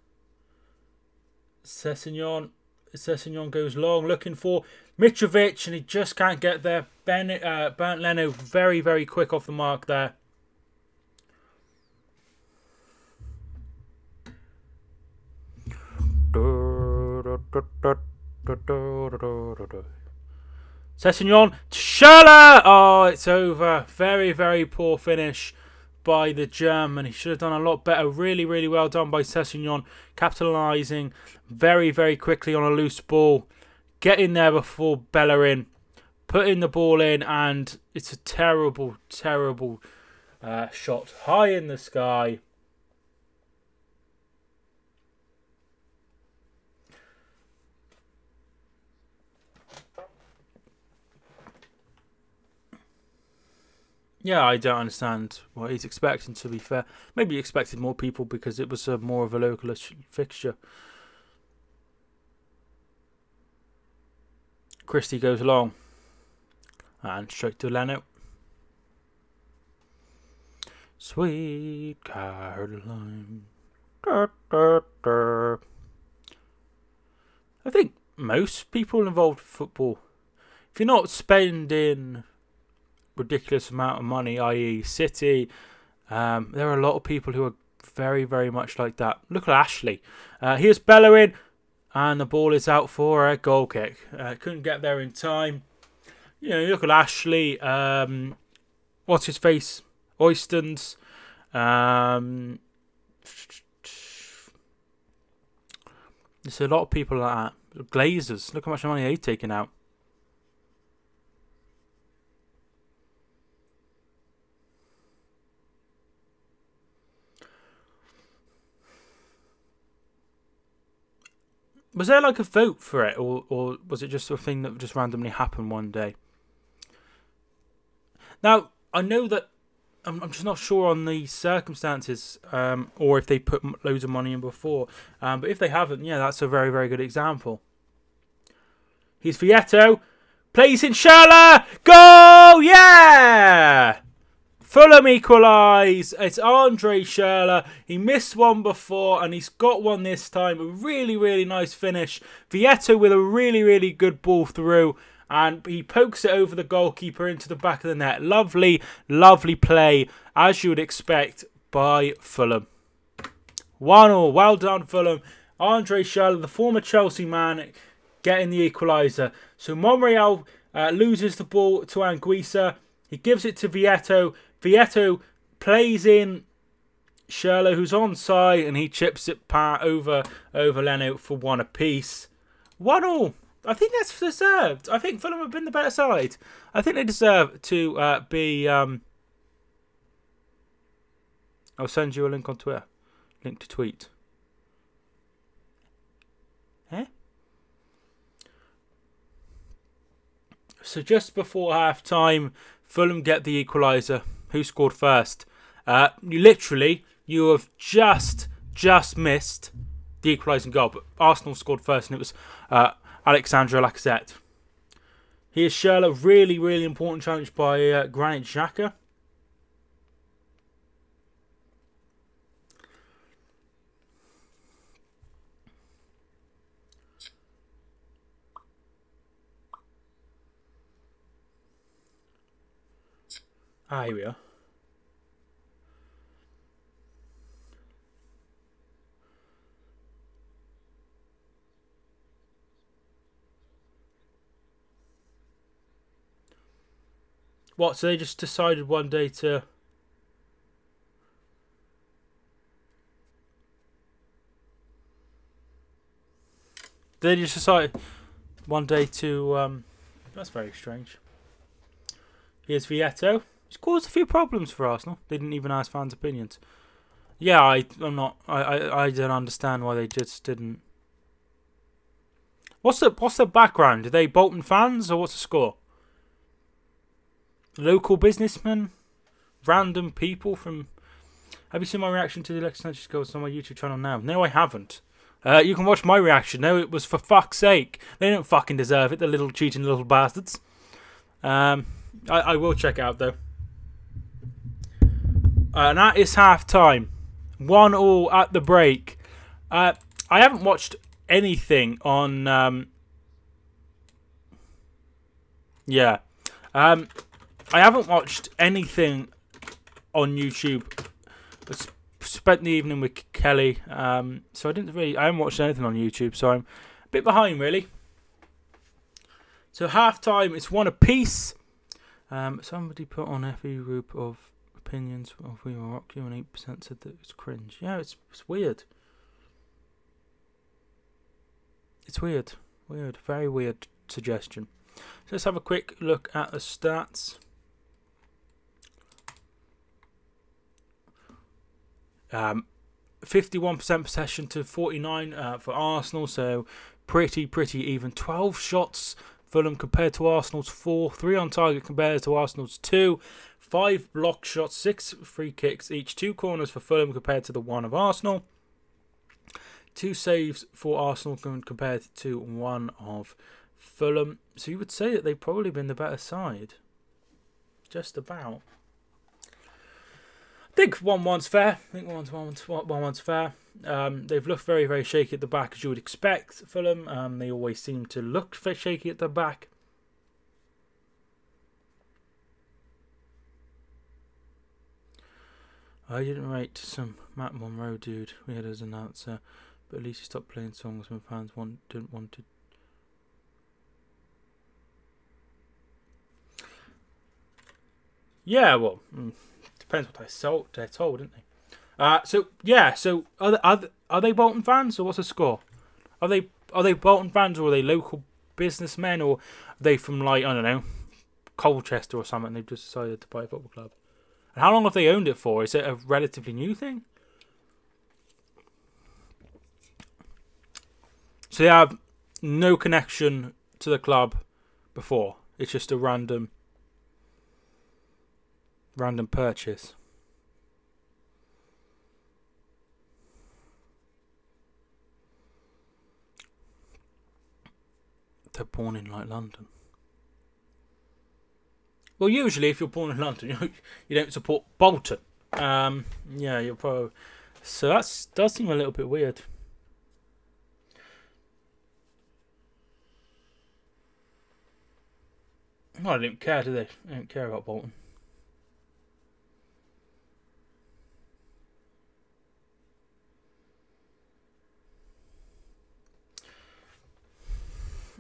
Sessegnon goes long, looking for Mitrovic, and he just can't get there. Bernd Leno very, very quick off the mark there. Sessegnon to Schürrle. Oh, it's over. Very, very poor finish by the German. He should have done a lot better. Really, really well done by Sessegnon, capitalising very, very quickly on a loose ball, getting there before Bellerin, putting the ball in, and it's a terrible, terrible shot high in the sky. Yeah, I don't understand what he's expecting, to be fair. Maybe he expected more people because it was more of a local fixture. Christie goes along. And straight to Leno. Sweet Caroline. Da, da, da. I think most people involved in football, if you're not spending ridiculous amount of money, i.e. City, there are a lot of people who are very, very much like that. Look at Ashley. Here's Bellerin, and the ball is out for a goal kick. Couldn't get there in time. You know, look at Ashley. What's his face? Oystons. There's a lot of people like that. Glazers. Look how much money they've taken out. Was there like a vote for it, or was it just a thing that just randomly happened one day? Now, I know that I'm just not sure on the circumstances, or if they put loads of money in before. But if they haven't, yeah, that's a very, very good example. Here's Vietto. Plays in Schürrle. Goal! Yeah! Fulham equalise. It's Andre Schürrle. He missed one before and he's got one this time. A really, really nice finish. Vietto with a really, really good ball through. And he pokes it over the goalkeeper into the back of the net. Lovely, lovely play, as you would expect, by Fulham. 1-1. Well done, Fulham. Andre Schürrle, the former Chelsea man, getting the equaliser. So Monreal loses the ball to Anguissa. He gives it to Vietto. Vietto plays in Schürrle, who's onside, and he chips it over Leno for one apiece. 1-1. I think that's deserved. I think Fulham have been the better side. I think they deserve to be... I'll send you a link on Twitter. Link to tweet. Eh? So just before half-time, Fulham get the equaliser. Who scored first? You have just missed the equalising goal, but Arsenal scored first, and it was Alexandre Lacazette. Here's Schürrle, really, really important challenge by Granit Xhaka. Here we are. What? So they just decided one day to. They just decided one day to. That's very strange. Here's Vieto. It's caused a few problems for Arsenal. They didn't even ask fans' opinions. Yeah, I'm not. I don't understand why they just didn't. What's the background? Are they Bolton fans or what's the score? Local businessmen, random people from. Have you seen my reaction to the Alexis Sanchez goal? It's on my YouTube channel now. No, I haven't. You can watch my reaction. No, it was for fuck's sake. They don't fucking deserve it. The little cheating little bastards. I will check it out though. And that is half time. 1-1 at the break. I haven't watched anything on. I haven't watched anything on YouTube. I spent the evening with Kelly, so I haven't watched anything on YouTube, so I'm a bit behind really. So half time, it's 1 apiece. Somebody put on every group of opinions of We Will Rock You, and 8% said that it was cringe. Yeah, it's weird. It's weird. Very weird suggestion. So let's have a quick look at the stats. 51% possession to 49 for Arsenal, so pretty even. 12 shots Fulham compared to Arsenal's 4, 3 on target compared to Arsenal's 2, 5 block shots, 6 free kicks each, 2 corners for Fulham compared to the 1 of Arsenal, 2 saves for Arsenal compared to 1 of Fulham. So you would say that they've probably been the better side. Just about. I think 1-1's fair. I think 1-1's fair. They've looked very shaky at the back, as you would expect. Fulham, they always seem to look shaky at the back. I didn't rate some Matt Monroe dude we had as announcer, but at least he stopped playing songs when fans didn't want to. Yeah, well, depends what they're told, don't they? So are they Bolton fans, or what's the score? Are they Bolton fans, or are they local businessmen, or are they from, like, I don't know, Colchester or something? They've just decided to buy a football club. And how long have they owned it for? Is it a relatively new thing? So they have no connection to the club before. It's just a random purchase. They're born in, like, London. Well, usually if you're born in London, you don't support Bolton. Yeah, you're probably. So that does seem a little bit weird. Well, they don't care, do they? They don't care about Bolton.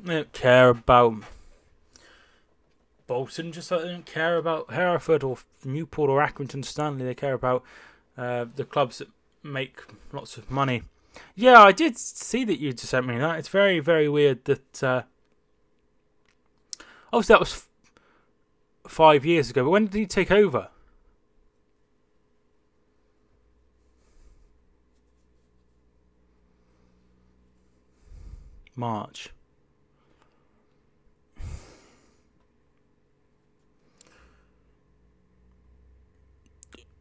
They don't care about Bolton, just like they don't care about Hereford or Newport or Accrington Stanley. They care about the clubs that make lots of money. Yeah, I did see that you sent me that. It's very weird that. Obviously, that was 5 years ago, but when did he take over? March.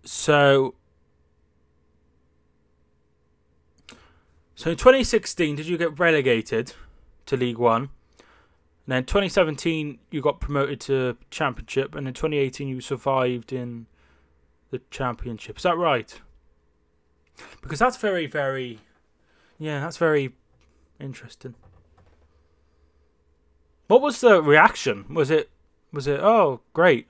So in 2016, did you get relegated to League One? And then 2017, you got promoted to Championship, and in 2018, you survived in the Championship. Is that right? Because that's very, yeah, that's very interesting. What was the reaction? Was it, oh, great?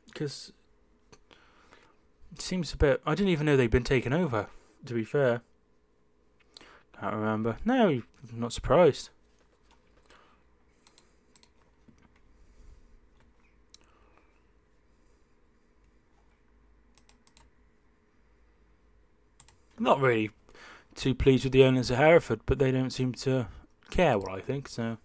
Because it seems a bit. I didn't even know they'd been taken over, to be fair. Can't remember. No, I'm not surprised. not really too pleased with the owners of Hereford, but they don't seem to care what I think, so.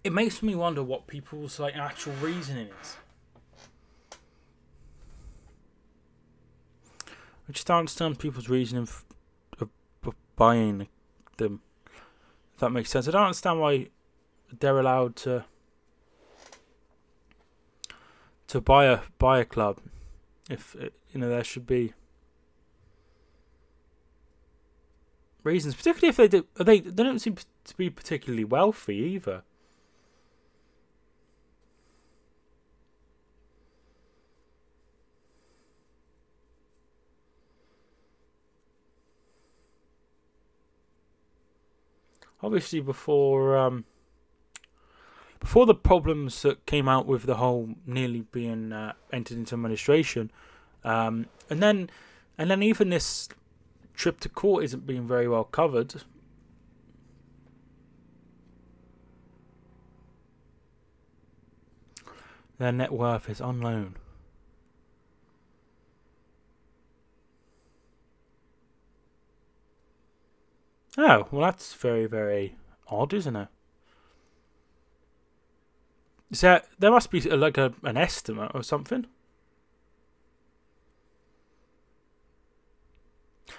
It makes me wonder what people's like actual reasoning is. I just don't understand people's reasoning of buying them. If that makes sense. I don't understand why they're allowed to buy a club. If there should be reasons, particularly if they don't seem to be particularly wealthy either. Obviously, before the problems that came out with the whole nearly being entered into administration, and then even this trip to court isn't being very well covered. Their net worth is on loan. Oh, well, that's very, very odd, isn't it? There must be like an estimate or something.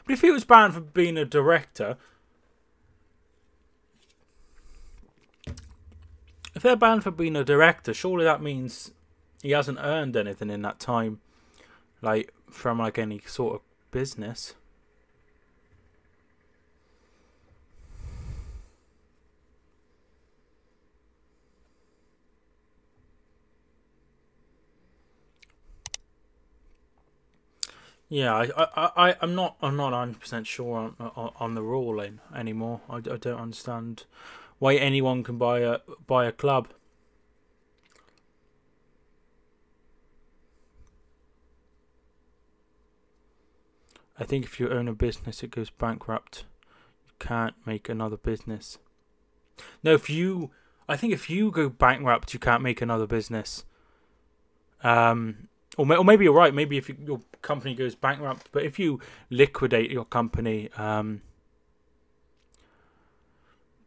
But if he was banned for being a director, if they're banned for being a director, surely that means he hasn't earned anything in that time, like from like any sort of business. Yeah, I'm not 100% sure on the ruling anymore. I don't understand why anyone can buy a club. I think if you own a business, it goes bankrupt. You can't make another business. No, I think if you go bankrupt, you can't make another business. Or maybe you're right. Maybe if your company goes bankrupt, but if you liquidate your company,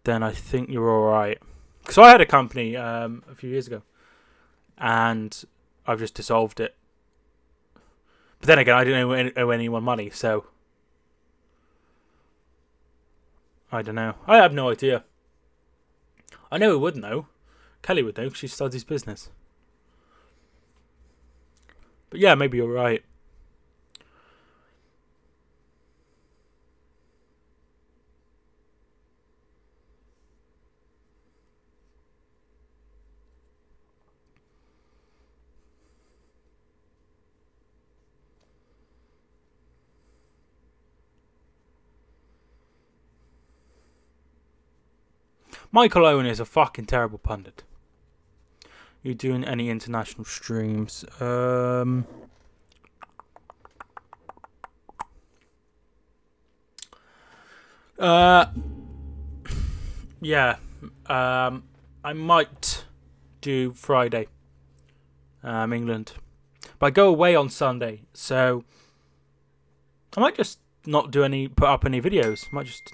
then I think you're all right. So I had a company a few years ago, and I've just dissolved it. But then again, I didn't owe anyone money, so I don't know. I have no idea. I know who would know. Kelly would know because she studies business. But yeah, maybe you're right. Michael Owen is a fucking terrible pundit. You doing any international streams? Yeah. I might do Friday. England. But I go away on Sunday, so I might just not put up any videos. I might just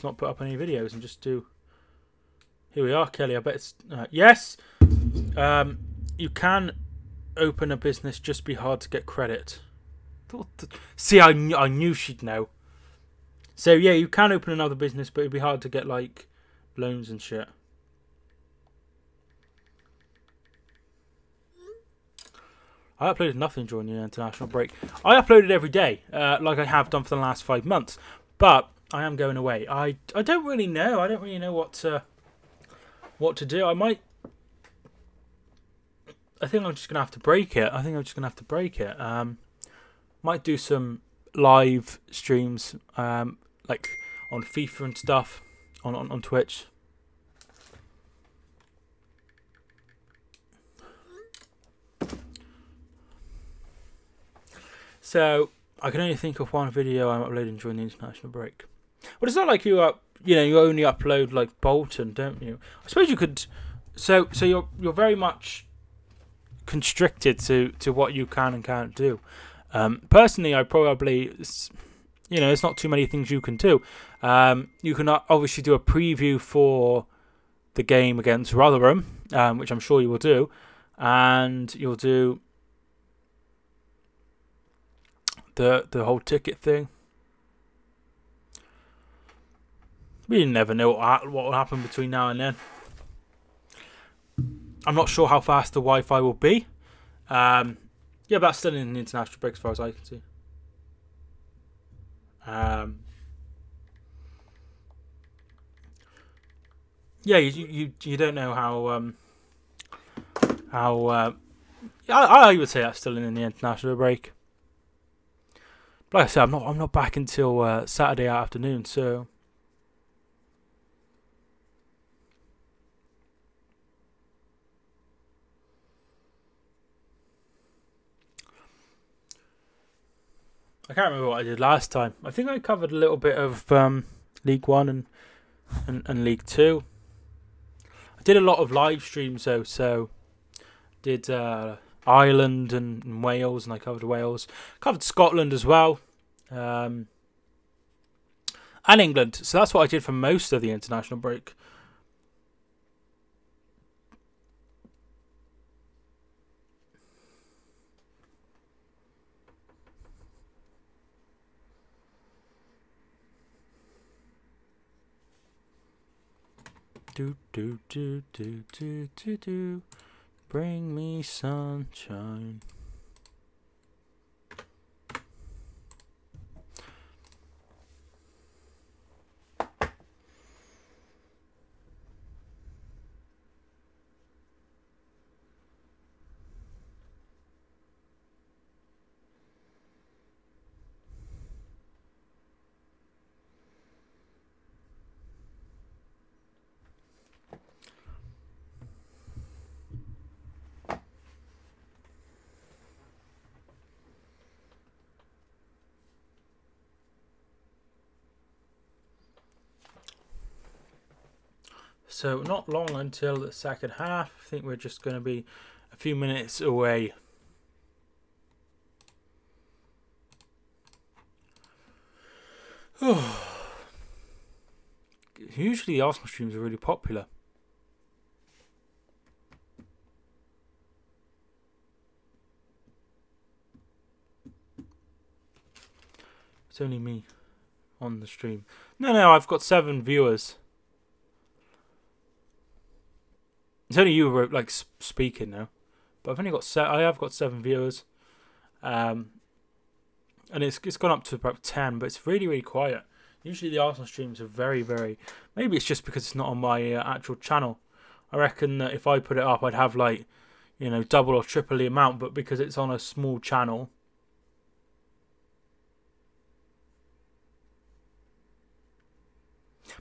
not put up any videos and just do. Here we are, Kelly. I bet it's yes. You can open a business, just be hard to get credit. See, I knew she'd know. So yeah, you can open another business, but it'd be hard to get like loans and shit. I uploaded nothing during the international break. I uploaded every day, like I have done for the last 5 months. But I am going away. I don't really know. I don't really know what to do. I think I'm just gonna have to break it. Might do some live streams, like on FIFA and stuff on Twitch. So I can only think of one video I'm uploading during the international break. But it's not like you only upload like Bolton, don't you? I suppose you could. So you're very much constricted to what you can and can't do. Personally, I probably, there's not too many things you can do. You can obviously do a preview for the game against Rotherham, which I'm sure you will do, and you'll do the whole ticket thing. We never know what will happen between now and then. I'm not sure how fast the Wi-Fi will be. Yeah, but that's still in the international break as far as I can see. Yeah, you don't know how I would say that's still in the international break. But like I said, I'm not back until Saturday afternoon, so. I can't remember what I did last time. I think I covered a little bit of League One and League Two. I did a lot of live streams though, so did Ireland and Wales, and I covered Wales. Covered Scotland as well, and England. So that's what I did for most of the international break. Do. Bring me sunshine. So not long until the second half. I think we're just going to be a few minutes away. Usually the Arsenal streams are really popular. It's only me on the stream. No, I've got 7 viewers. It's only you who are like speaking now, but I've only got I have got 7 viewers, and it's gone up to about 10, but it's really quiet. Usually the Arsenal streams are very. Maybe it's just because it's not on my actual channel. I reckon that if I put it up, I'd have like, double or triple the amount, but because it's on a small channel.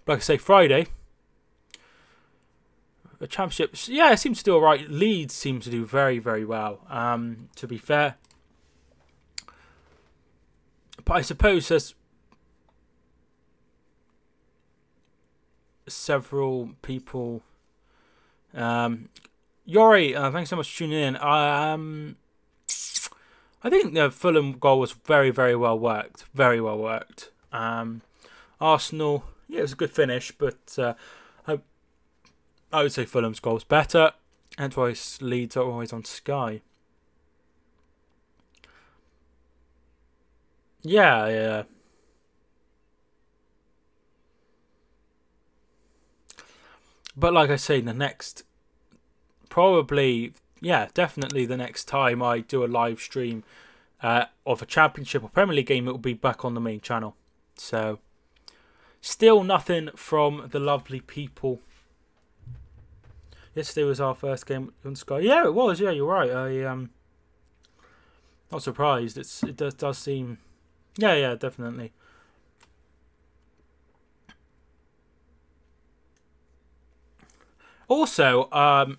But like I say, Friday. The Championship, yeah, it seems to do alright. Leeds seem to do very well, to be fair. But I suppose there's several people. Yori, thanks so much for tuning in. I think the Fulham goal was very well worked. Very well worked. Arsenal, yeah, it was a good finish, but I would say Fulham's goal's better. Hence why Leeds are always on Sky. Yeah. But like I say, the next, probably, yeah, definitely the next time I do a live stream of a Championship or Premier League game, it will be back on the main channel. So, still nothing from the lovely people. Yesterday was our first game on Sky. Yeah, it was. Yeah, you're right. Not surprised. It does seem. Yeah, definitely. Also, no,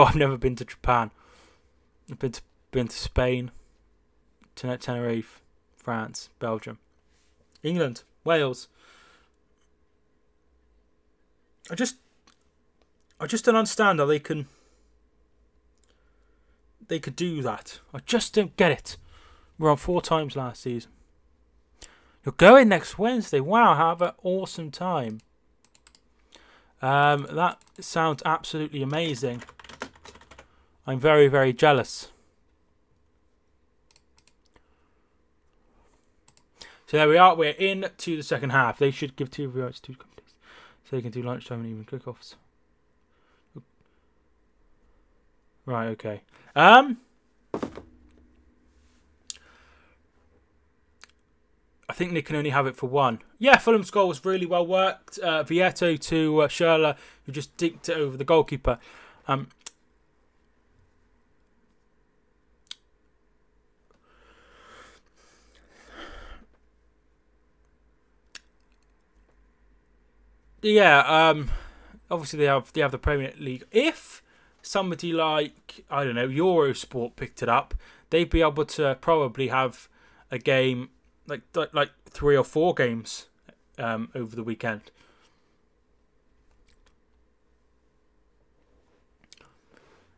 I've never been to Japan. I've been to Spain, Tenerife, France, Belgium, England, Wales. I just don't understand how they could do that. I just don't get it. We're on 4 times last season. You're going next Wednesday. Wow, have an awesome time. That sounds absolutely amazing. I'm very, very jealous. So there we are. We're into the second half. They should give 2 viewers 2 companies so they can do lunchtime and even kickoffs. Right. Okay. I think they can only have it for 1. Yeah, Fulham's goal was really well worked. Vieto to Schürrle, who just dinked it over the goalkeeper. Yeah, obviously they have the Premier League. If somebody like, I don't know, Eurosport picked it up, they'd be able to probably have a game like 3 or 4 games over the weekend.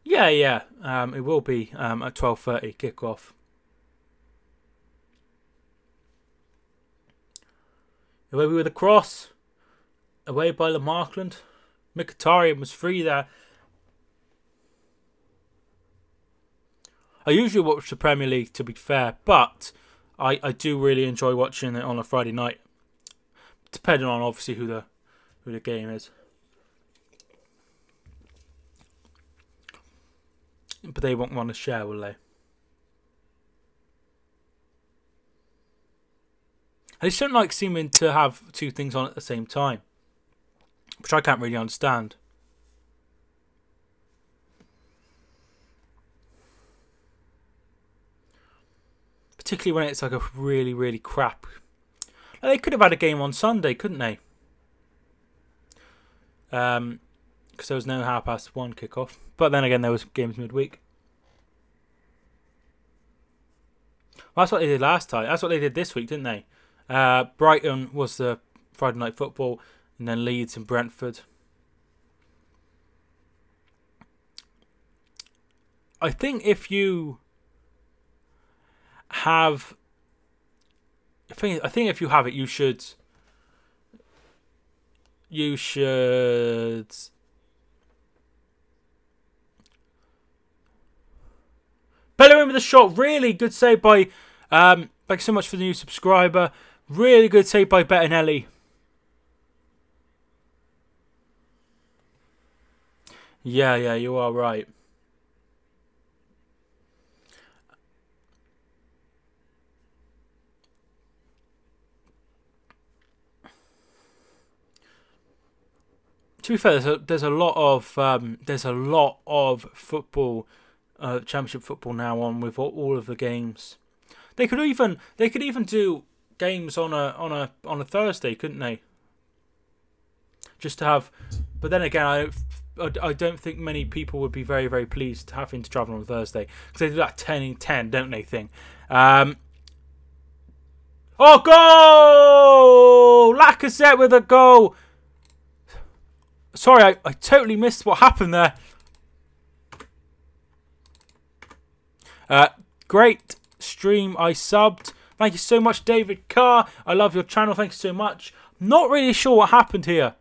Yeah. It will be at 12:30 kickoff. Away with a cross. Away by Lamarckland. Mkhitaryan was free there. I usually watch the Premier League, to be fair, but I do really enjoy watching it on a Friday night, depending on obviously who the game is. But they won't want to share, will they? I just don't like seeming to have 2 things on at the same time, which I can't really understand. Particularly when it's like a really, really crap. Like they could have had a game on Sunday, couldn't they? Because there was no 1:30 kickoff. But then again, there was games midweek. Well, that's what they did last time. That's what they did this week, didn't they? Brighton was the Friday night football, and then Leeds and Brentford. I think if you have, I think if you have it, you should. Bellerin with a shot. Really good save by. Thanks so much for the new subscriber. Really good save by Bettinelli. Yeah, you are right. To be fair, there's a lot of football, Championship football now on with all of the games. They could even do games on a Thursday, couldn't they? Just to have, but then again, I don't think many people would be very, very pleased having to travel on a Thursday because they do that 10 in 10, don't they? Thing. Oh, goal! Lacazette with a goal. Sorry, I totally missed what happened there. Great stream. I subbed. Thank you so much, David Carr. I love your channel. Thank you so much. Not really sure what happened here.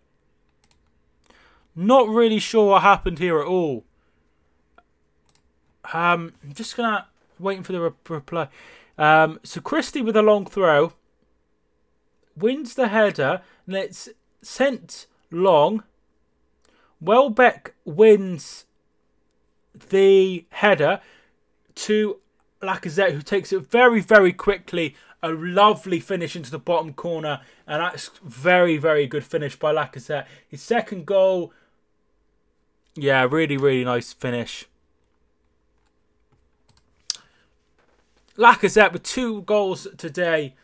Not really sure what happened here at all. I'm just gonna waiting for the reply. So Christie with a long throw wins the header, and it's sent long. Welbeck wins the header to Lacazette, who takes it very, very quickly. A lovely finish into the bottom corner, and that's very, very good finish by Lacazette. His second goal, yeah, really, really nice finish. Lacazette with 2 goals today.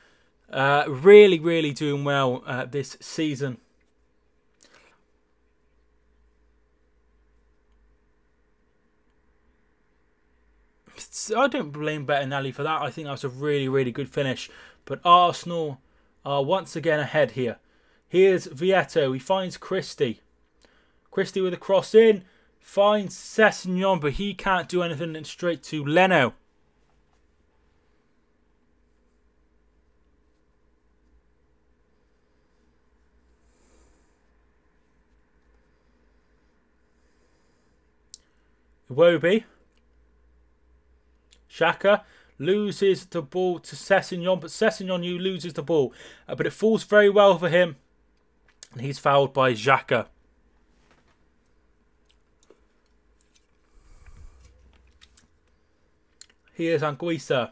Really, really doing well this season. I don't blame Bettinelli for that. I think that was a really, really good finish. But Arsenal are once again ahead here. Here's Vieto. He finds Christie. Christie with a cross in. Finds Sessegnon, but he can't do anything, and straight to Leno. Iwobi. Xhaka loses the ball to Sessegnon, but Sessegnon loses the ball. But it falls very well for him, and he's fouled by Xhaka. Here's Anguissa.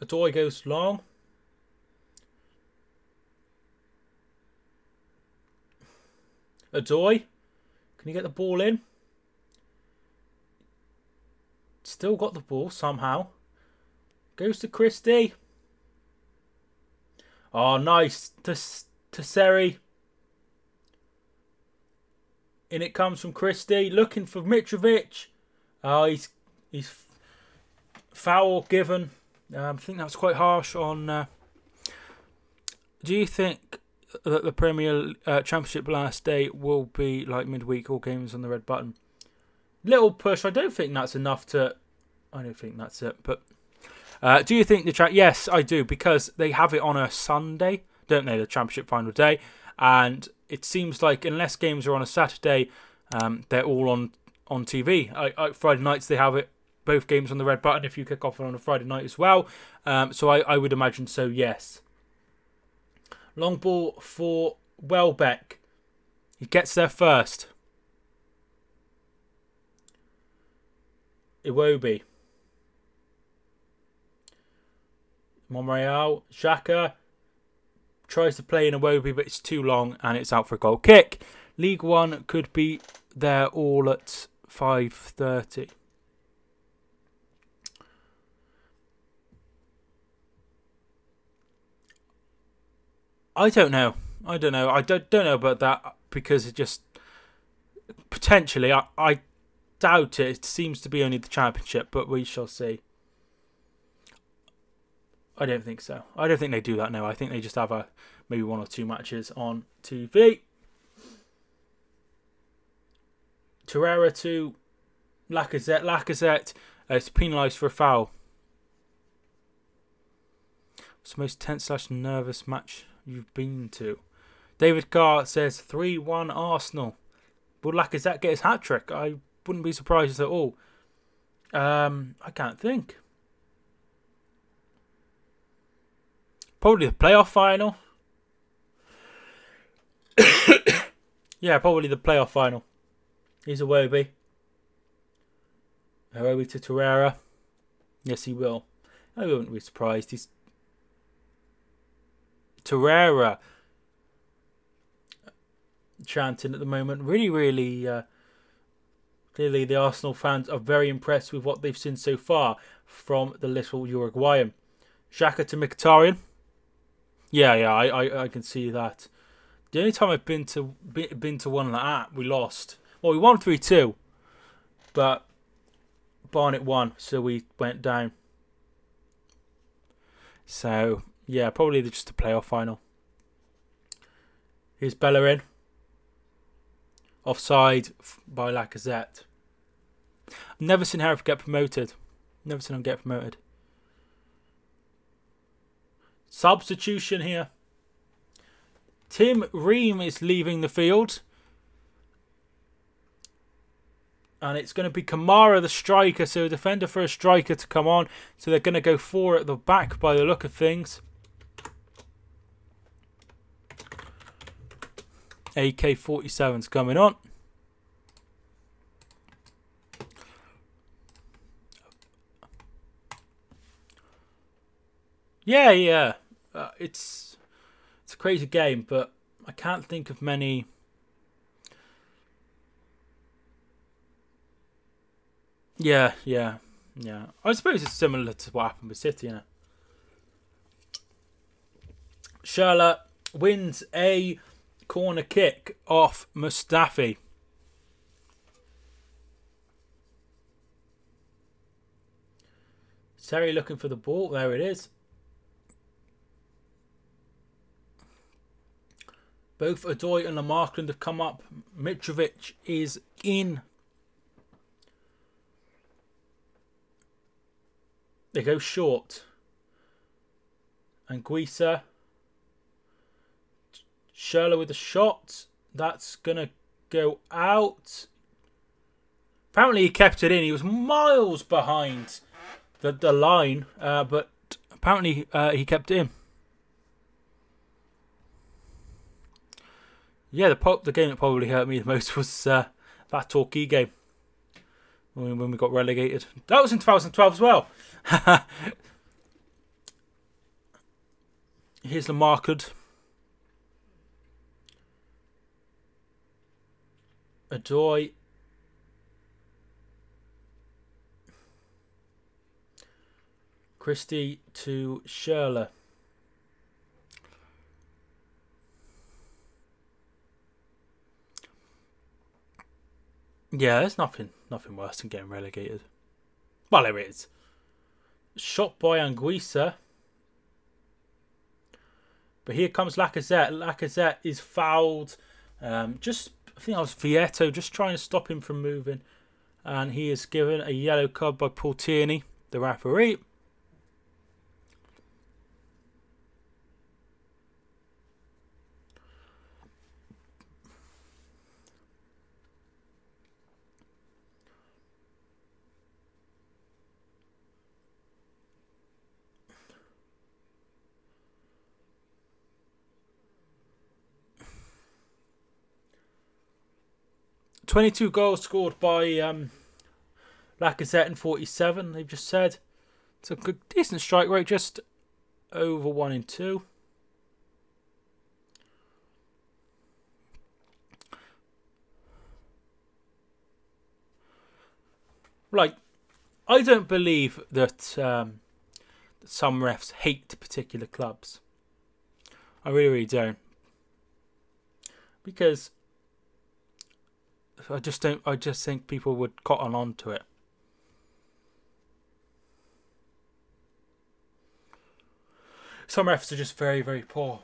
Adoy goes long. Adoy. Can you get the ball in? Still got the ball somehow. Goes to Christie. Oh, nice. To Seri. In it comes from Christie. Looking for Mitrovic. Oh, he's foul given. I think that was quite harsh on... do you think that the Premier Championship last day will be like midweek, all games on the red button? Little push. I don't think that's enough to... I don't think that's it. But do you think the... Yes, I do. Because they have it on a Sunday, don't they? The Championship final day. And it seems like unless games are on a Saturday, they're all on TV. Friday nights they have it. Both games on the red button if you kick off on a Friday night as well. So I would imagine so, yes. Long ball for Welbeck. He gets there first. Iwobi. Monreal. Xhaka tries to play in Iwobi, but it's too long and it's out for a goal kick. League One could be there all at 5:30. I don't know. I don't know about that because it just potentially I doubt it. It seems to be only the Championship, but we shall see. I don't think so. I don't think they do that now. I think they just have maybe 1 or 2 matches on TV. Torreira to Lacazette. Lacazette is penalised for a foul. It's the most tense/nervous match you've been to. David Carr says 3-1 Arsenal. Will Lacazette get his hat-trick? I wouldn't be surprised at all. I can't think. Probably the playoff final. Yeah, probably the playoff final. Here's Iwobi. Iwobi to Torreira. Yes, he will. I wouldn't be surprised. He's Torreira chanting at the moment. Really, really clearly the Arsenal fans are very impressed with what they've seen so far from the little Uruguayan. Xhaka to Mkhitaryan. Yeah, I can see that. The only time I've been to one like that, we lost. Well, we won 3-2, but Barnet won, so we went down. So yeah, probably just a playoff final. Here's Bellerin. Offside by Lacazette. I've never seen Hereford get promoted. Never seen him get promoted. Substitution here. Tim Ream is leaving the field. And it's going to be Kamara, the striker. So a defender for a striker to come on. So they're going to go 4 at the back by the look of things. AK-47's coming on. Yeah. It's a crazy game, but I can't think of many. Yeah, yeah, yeah. I suppose it's similar to what happened with City, innit? Schürrle wins a corner kick off Mustafi. Terry looking for the ball. There it is. Both Odoi and Lamarckland have come up. Mitrovic is in. They go short. And Guisa. Schürrle with a shot. That's going to go out. Apparently he kept it in. He was miles behind the line. But apparently he kept it in. Yeah, the game that probably hurt me the most was that Torquay game when we got relegated. That was in 2012 as well. Here's the marked. Odoi. Christie to Schürrle. Yeah, there's nothing worse than getting relegated. Well, there is. Shot by Anguissa. But here comes Lacazette. Lacazette is fouled. I think that was Vieto just trying to stop him from moving. And he is given a yellow card by Paul Tierney, the referee. "22 goals scored by Lacazette in 47, they've just said. It's a good, decent strike rate, just over 1 in 2. Like, I don't believe that some refs hate particular clubs. I really, really don't. Because I just think people would cotton on to it. Some refs are just very, very poor.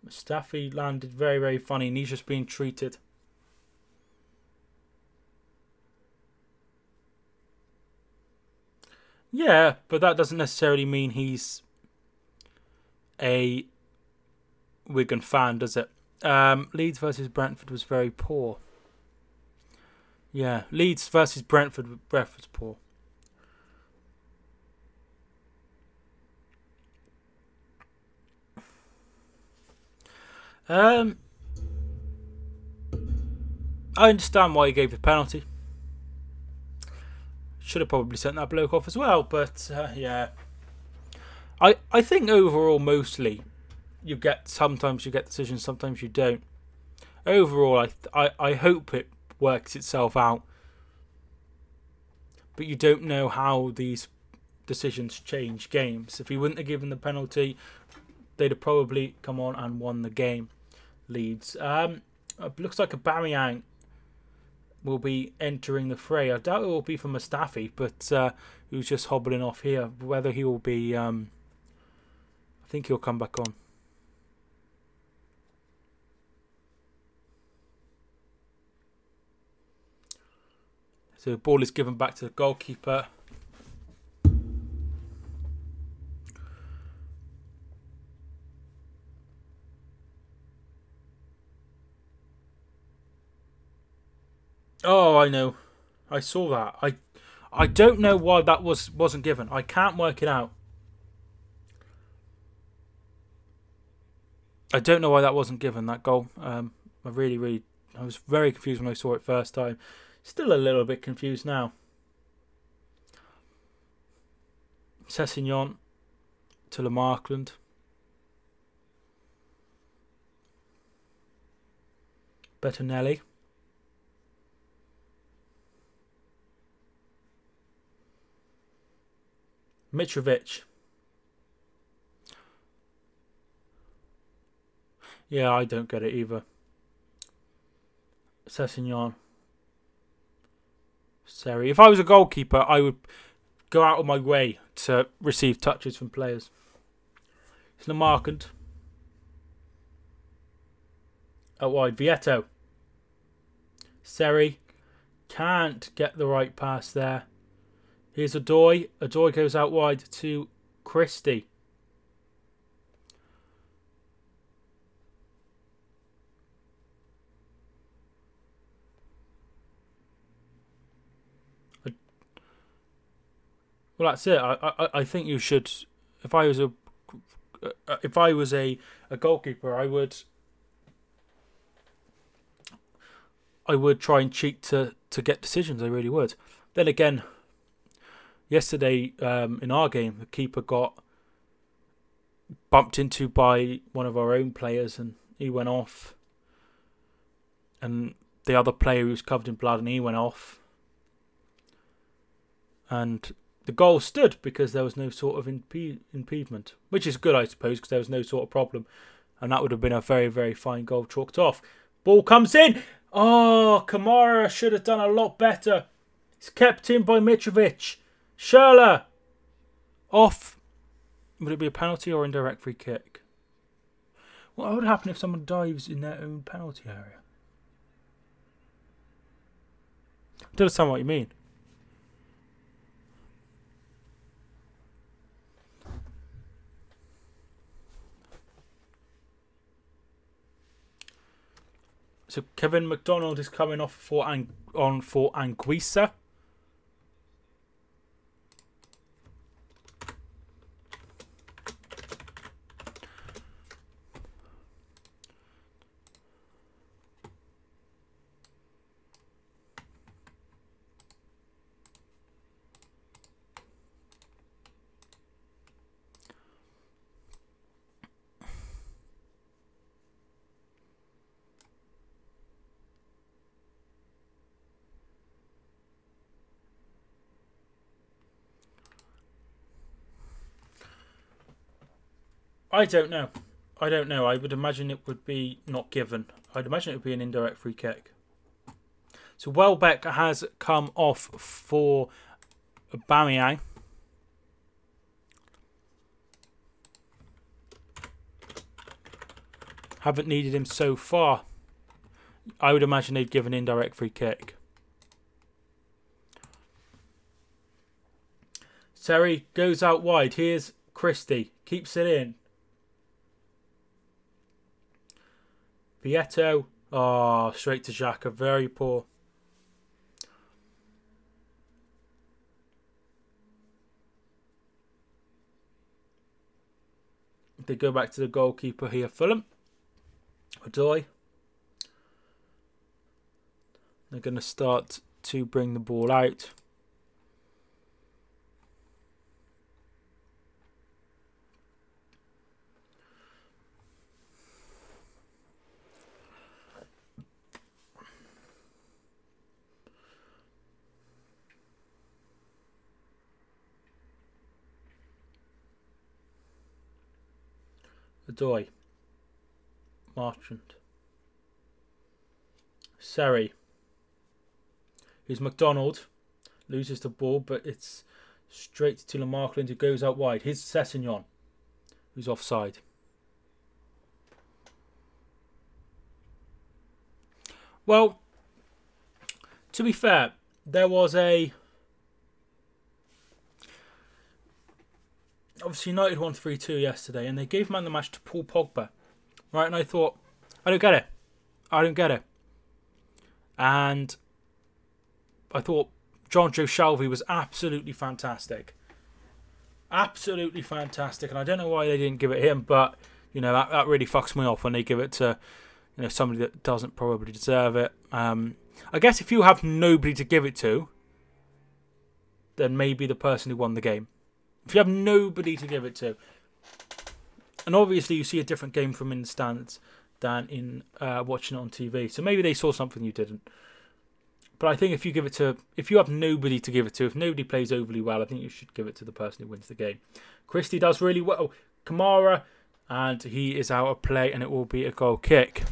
Mustafi landed very, very funny and he's just being treated. Yeah, but that doesn't necessarily mean he's a Wigan fan, does it? Leeds versus Brentford was very poor. Yeah, Leeds versus Brentford was poor. I understand why he gave the penalty. Should have probably sent that bloke off as well, but yeah. I think overall, mostly, sometimes you get decisions, sometimes you don't. Overall, I hope it works itself out. But you don't know how these decisions change games. If he wouldn't have given the penalty, they'd have probably come on and won the game. Leeds. Looks like Aubameyang will be entering the fray. I doubt it will be for Mustafi, but who's just hobbling off here. Whether he will be... I think he'll come back on. So the ball is given back to the goalkeeper. Oh, I know. I saw that. I don't know why that wasn't given. I can't work it out. I don't know why that wasn't given, that goal. I was very confused when I saw it first time. Still a little bit confused now. Sessegnon to Lamarckland. Bettinelli. Mitrovic. Yeah, I don't get it either. Sessegnon. Seri. If I was a goalkeeper, I would go out of my way to receive touches from players. It's Lamarcand. Out wide. Vieto. Seri. Can't get the right pass there. Here's Odoi. Odoi goes out wide to Christie. Well, that's it. I think you should. If I was a goalkeeper, I would try and cheat to get decisions. I really would. Then again, yesterday in our game, the keeper got bumped into by one of our own players, and he went off. And the other player who was covered in blood, and he went off. And the goal stood because there was no sort of impediment, which is good, I suppose, because there was no sort of problem. And that would have been a very, very fine goal chalked off. Ball comes in. Oh, Kamara should have done a lot better. It's kept in by Mitrovic. Schürrle. Off. Would it be a penalty or indirect free kick? What would happen if someone dives in their own penalty area? I don't understand what you mean. So Kevin McDonald is coming off for Anguissa. I don't know. I would imagine it would be not given. I'd imagine it would be an indirect free kick. So Welbeck has come off for Aubameyang. Haven't needed him so far. I would imagine they'd give an indirect free kick. Seri goes out wide. Here's Christie. Keeps it in. Vieto. Oh, straight to Xhaka. Very poor. They go back to the goalkeeper here. Fulham. Odoi. They're going to start to bring the ball out. Odoi. Marchant. Seri. Here's McDonald. Loses the ball, but it's straight to Lamarcand, who goes out wide. Here's Sessegnon, who's offside. Well, to be fair, there was a... Obviously, United won 3-2 yesterday, and they gave man the match to Paul Pogba. Right, and I thought, I don't get it. I don't get it. And I thought Jonjo Shelvey was absolutely fantastic. Absolutely fantastic. And I don't know why they didn't give it him, but, you know, that really fucks me off when they give it to, you know, somebody that doesn't probably deserve it. I guess if you have nobody to give it to, then maybe the person who won the game. If you have nobody to give it to. And obviously you see a different game from in the stands. than in watching it on TV. So maybe they saw something you didn't. But I think if you have nobody to give it to, if nobody plays overly well, I think you should give it to the person who wins the game. Christie does really well. Kamara, and he is out of play, and it will be a goal kick.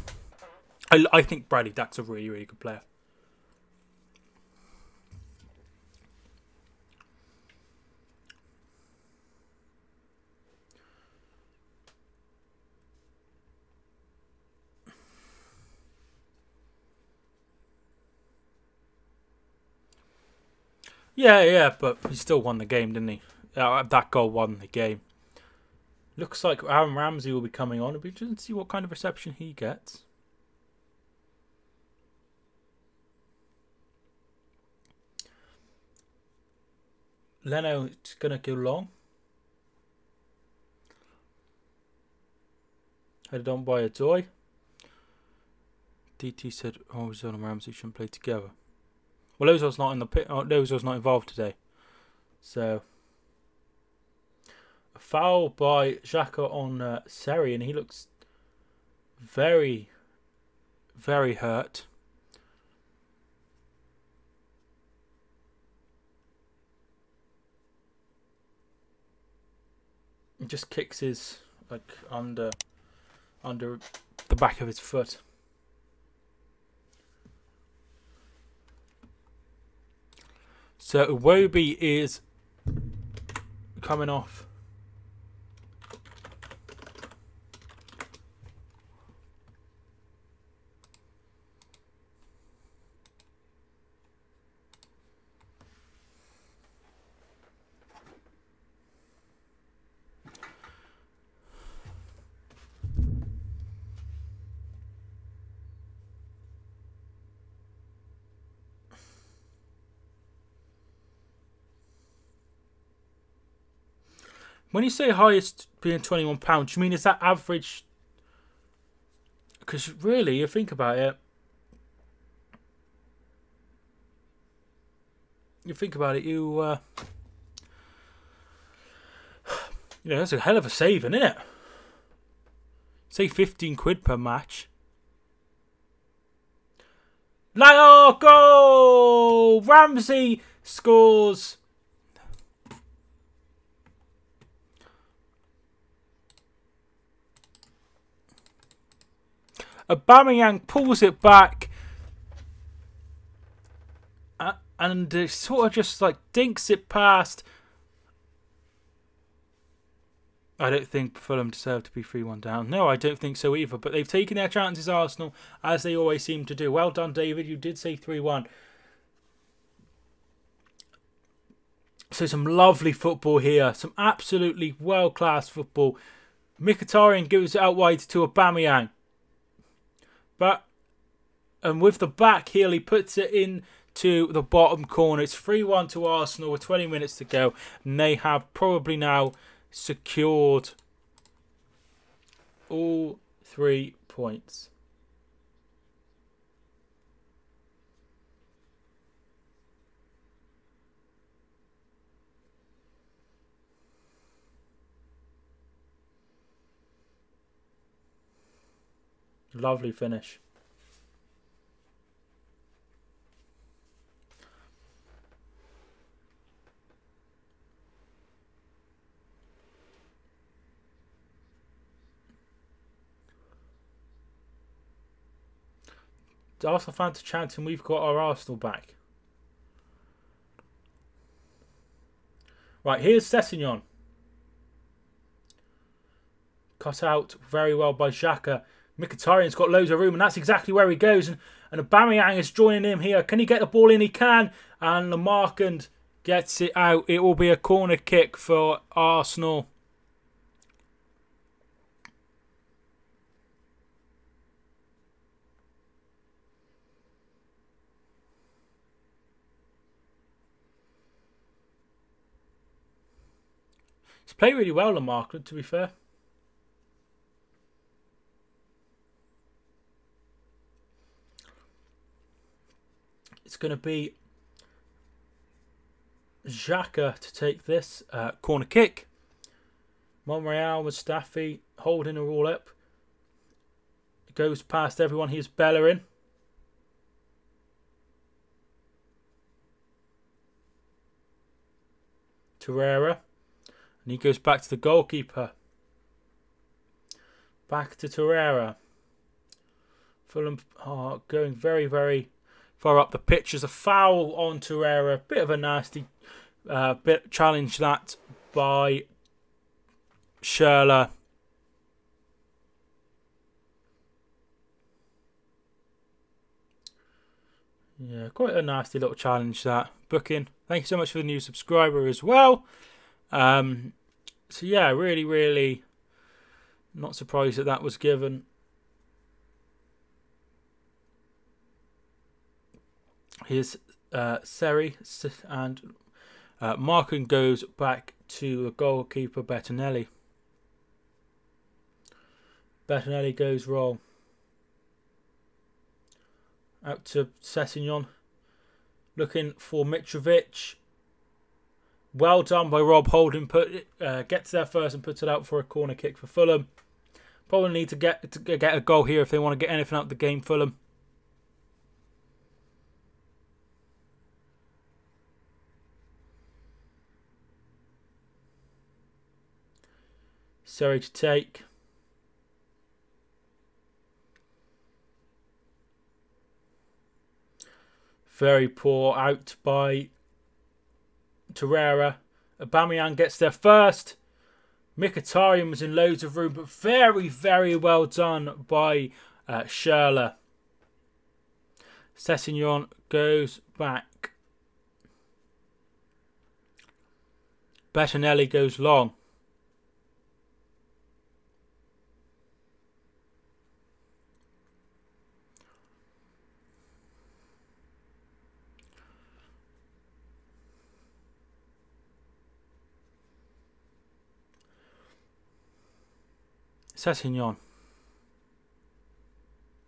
I think Bradley Dack's a really, really good player. Yeah, but he still won the game, didn't he? That goal won the game. Looks like Aaron Ramsey will be coming on. It'll be interesting to see what kind of reception he gets. Leno is going to go long. Headed on by Adoy. DT said, Ozil and Ramsey shouldn't play together. Well, Ozil's not in the pit. Ozil's not involved today. So, a foul by Xhaka on Seri, and he looks very, very hurt. He just kicks his under the back of his foot. So Iwobi is coming off. When you say highest being £21, do you mean is that average? Because really, you think about it. You that's a hell of a saving, isn't it? Say 15 quid per match. Oh, goal! Ramsey scores. Aubameyang pulls it back and sort of just dinks it past. I don't think Fulham deserve to be 3-1 down. No, I don't think so either. But they've taken their chances, Arsenal, as they always seem to do. Well done, David. You did say 3-1. So some lovely football here. Some absolutely world-class football. Mkhitaryan gives it out wide to Aubameyang. And with the back heel, he puts it into the bottom corner. It's 3-1 to Arsenal with 20 minutes to go. And they have probably now secured all 3 points. Lovely finish. The Arsenal fans are chanting, "We've got our Arsenal back." Right, here's Sessegnon. Cut out very well by Xhaka. Mkhitaryan's got loads of room, and that's exactly where he goes. And Aubameyang is joining him here. Can he get the ball in? He can. And Lamarckand gets it out. It will be a corner kick for Arsenal. He's played really well, Lamarckand, to be fair. It's going to be Xhaka to take this corner kick. Monreal, Mustafi holding her all up. goes past everyone. Here's Bellerin. Torreira. And he goes back to the goalkeeper. Back to Torreira. Fulham are going very, very far up the pitch. There's a foul on Torreira. Bit of a nasty bit challenge that by Schürrle. Yeah, quite a nasty little challenge that. Booking. Thank you so much for the new subscriber as well. So yeah, really, really not surprised that that was given. Here's Seri, and Markin goes back to the goalkeeper Bettinelli. Bettinelli goes wrong. Out to Sessegnon. Looking for Mitrovic. Well done by Rob Holding. Gets there first and puts it out for a corner kick for Fulham. Probably need to get a goal here if they want to get anything out of the game, Fulham. Seri to take. Very poor out by Torreira. Aubameyang gets there first. Mkhitaryan was in loads of room, but very, very well done by Schürrle. Sessegnon goes back. Bettinelli goes long. Sessegnon.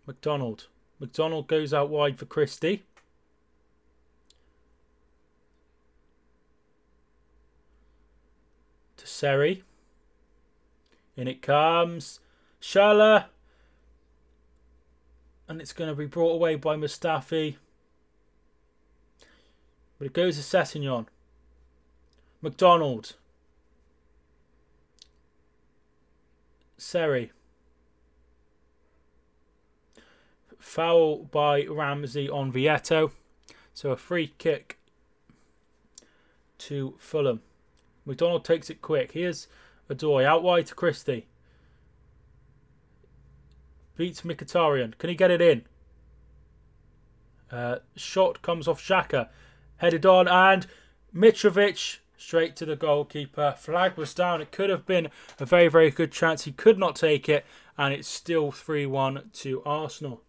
McDonald. McDonald goes out wide for Christie. To Seri. In it comes. Schürrle. And it's going to be brought away by Mustafi. But it goes to Sessegnon. McDonald. Seri. Foul by Ramsey on Vietto. So a free kick to Fulham. McDonald takes it quick. Here's Odoi out wide to Christie. Beats Mkhitaryan. Can he get it in? Shot comes off Xhaka. Headed on and Mitrovic straight to the goalkeeper. Flag was down. It could have been a very, very good chance. He could not take it. And it's still 3-1 to Arsenal.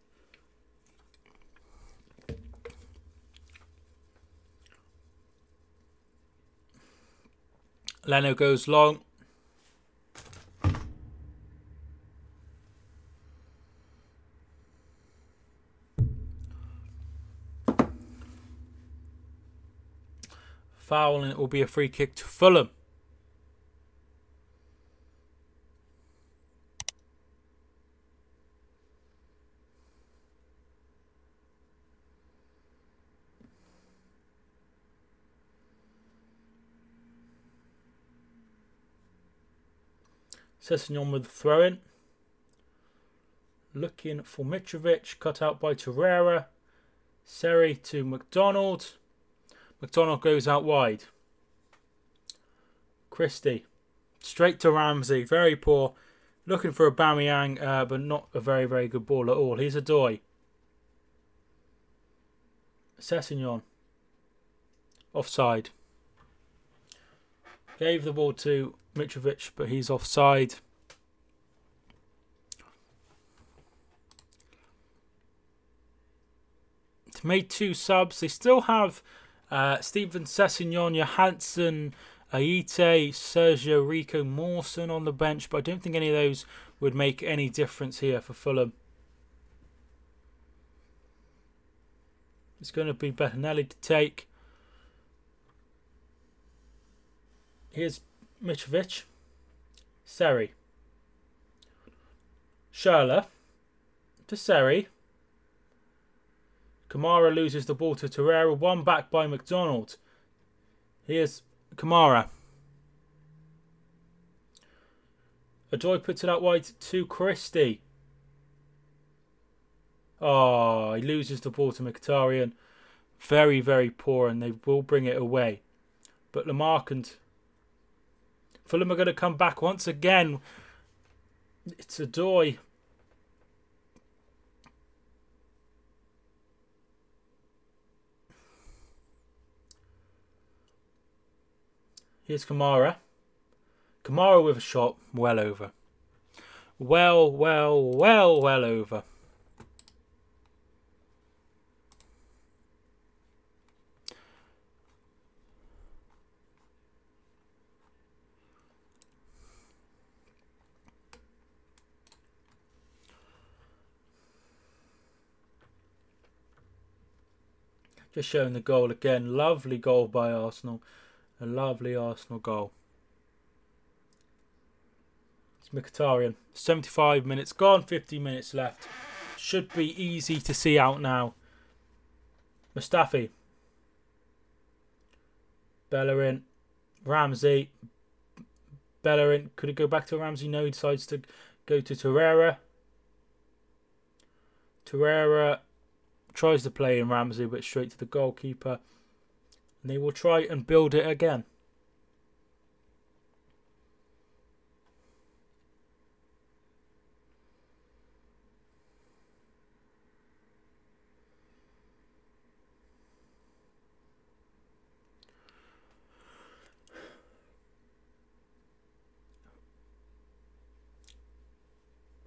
Leno goes long. Foul, and it will be a free kick to Fulham. Sessegnon with the throw-in. Looking for Mitrovic. Cut out by Torreira. Seri to McDonald. McDonald goes out wide. Christie. Straight to Ramsey. Very poor. Looking for Aubameyang, but not a very, very good ball at all. Here's Odoi. Sessegnon. Offside. Gave the ball to Mitrovic, but he's offside. They made 2 subs. They still have Steven Sessegnon, Johansson, Aite, Sergio Rico, Mawson on the bench, but I don't think any of those would make any difference here for Fulham. It's going to be Bettinelli to take. Here's Mitrovic. Seri. Schürrle. to Seri. Kamara loses the ball to Torreira. One back by McDonald. Here's Kamara. Adoy puts it out wide to Christie. Oh, he loses the ball to Mkhitaryan. Very, very poor, and they will bring it away. But Lamarckand. Fulham are going to come back once again. It's Adoy. Here's Kamara. Kamara with a shot. Well over. Well over. Just showing the goal again. Lovely goal by Arsenal. A lovely Arsenal goal. It's Mkhitaryan. 75 minutes gone. 50 minutes left. Should be easy to see out now. Mustafi. Bellerin. Ramsey. Bellerin. Could it go back to Ramsey? No, he decides to go to Torreira. Torreira tries to play in Ramsey, but straight to the goalkeeper. And they will try and build it again.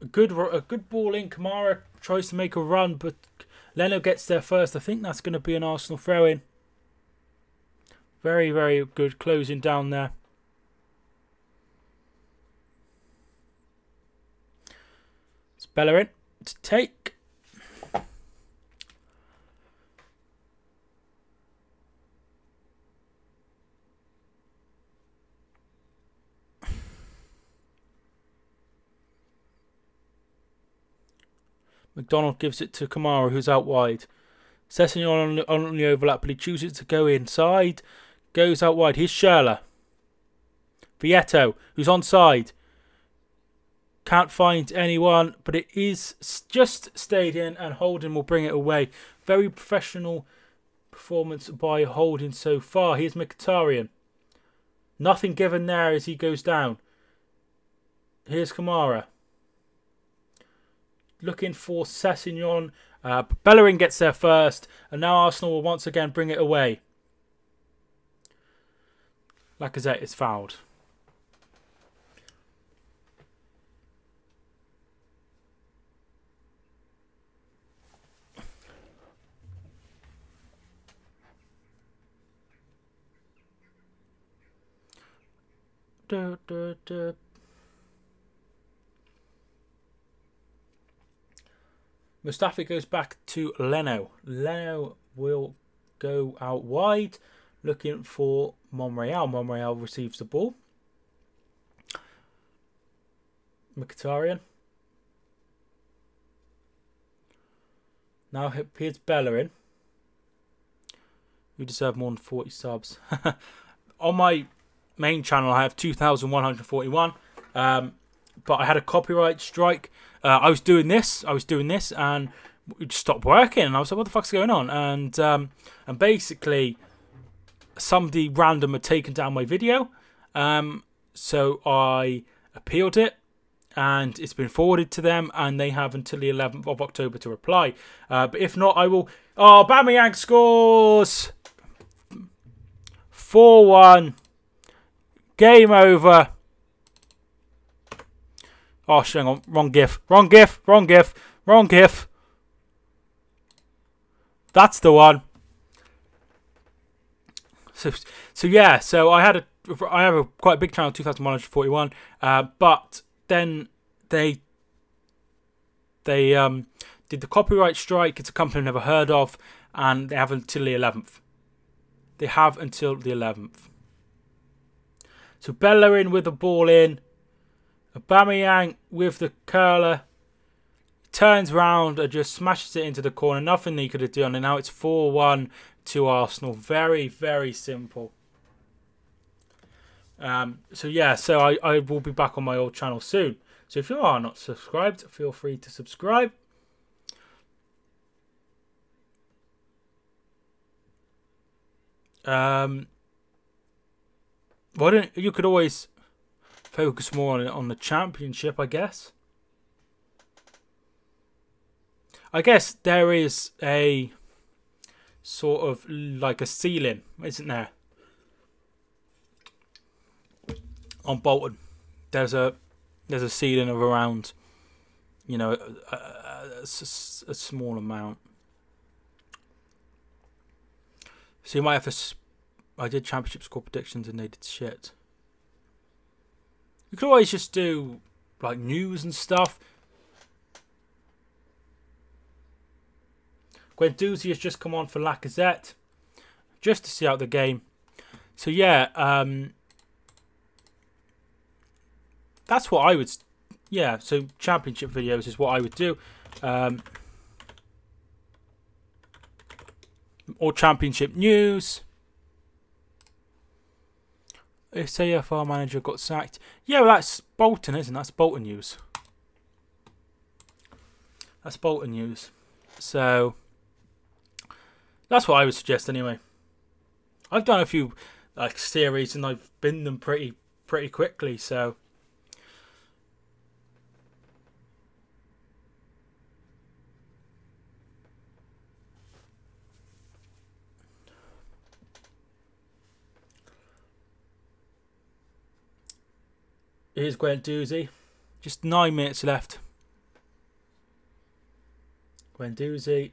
A good ball in. Kamara tries to make a run, but Leno gets there first. I think that's going to be an Arsenal throw-in. Very, very good closing down there. It's Bellerin to take. McDonald gives it to Kamara, who's out wide. Sessegnon on the overlap, but he chooses to go inside. Goes out wide. Here's Schürrle. Vietto, who's onside. Can't find anyone, but it is just stayed in, and Holding will bring it away. Very professional performance by Holding so far. Here's Mkhitaryan. Nothing given there as he goes down. Here's Kamara. Looking for Sessegnon. Bellerin gets there first, and now Arsenal will once again bring it away. Lacazette is fouled. Mustafi goes back to Leno. Leno will go out wide, looking for Monreal. Monreal receives the ball. Mkhitaryan. Now here's Bellerin. You deserve more than 40 subs. On my main channel, I have 2,141. But I had a copyright strike. I was doing this, and it stopped working. And I was like, "What the fuck's going on?" And basically, somebody random had taken down my video. So I appealed it, and it's been forwarded to them, and they have until the 11th of October to reply. But if not, I will. Oh, Aubameyang scores 4-1. Game over. Oh, hang on. Wrong GIF. Wrong GIF. Wrong GIF. Wrong GIF. That's the one. So yeah. So I have a quite big channel, 2,141. But then they did the copyright strike. It's a company I've never heard of, and they have until the 11th. They have until the 11th. So Bellerin with the ball in. Aubameyang with the curler. turns round and just smashes it into the corner. Nothing he could have done, and now it's 4-1 to Arsenal. Very, very simple. So yeah, so I will be back on my old channel soon. So if you are not subscribed, feel free to subscribe. Why don't you could always focus more on the championship, I guess. I guess there is a sort of like a ceiling, isn't there? On Bolton, there's a ceiling of around, you know, a small amount. So you might have to. I did championship score predictions and they did shit. You could always just do like news and stuff. Guendouzi has just come on for Lacazette, just to see out the game. So yeah, that's what I would. Yeah, so championship videos is what I would do. Or championship news. If say if our manager got sacked. Yeah, well, that's Bolton, isn't it? That's Bolton news. That's Bolton news. So that's what I would suggest anyway. I've done a few like series and I've binned them pretty quickly, so here's Guendouzi. Just 9 minutes left. Guendouzi.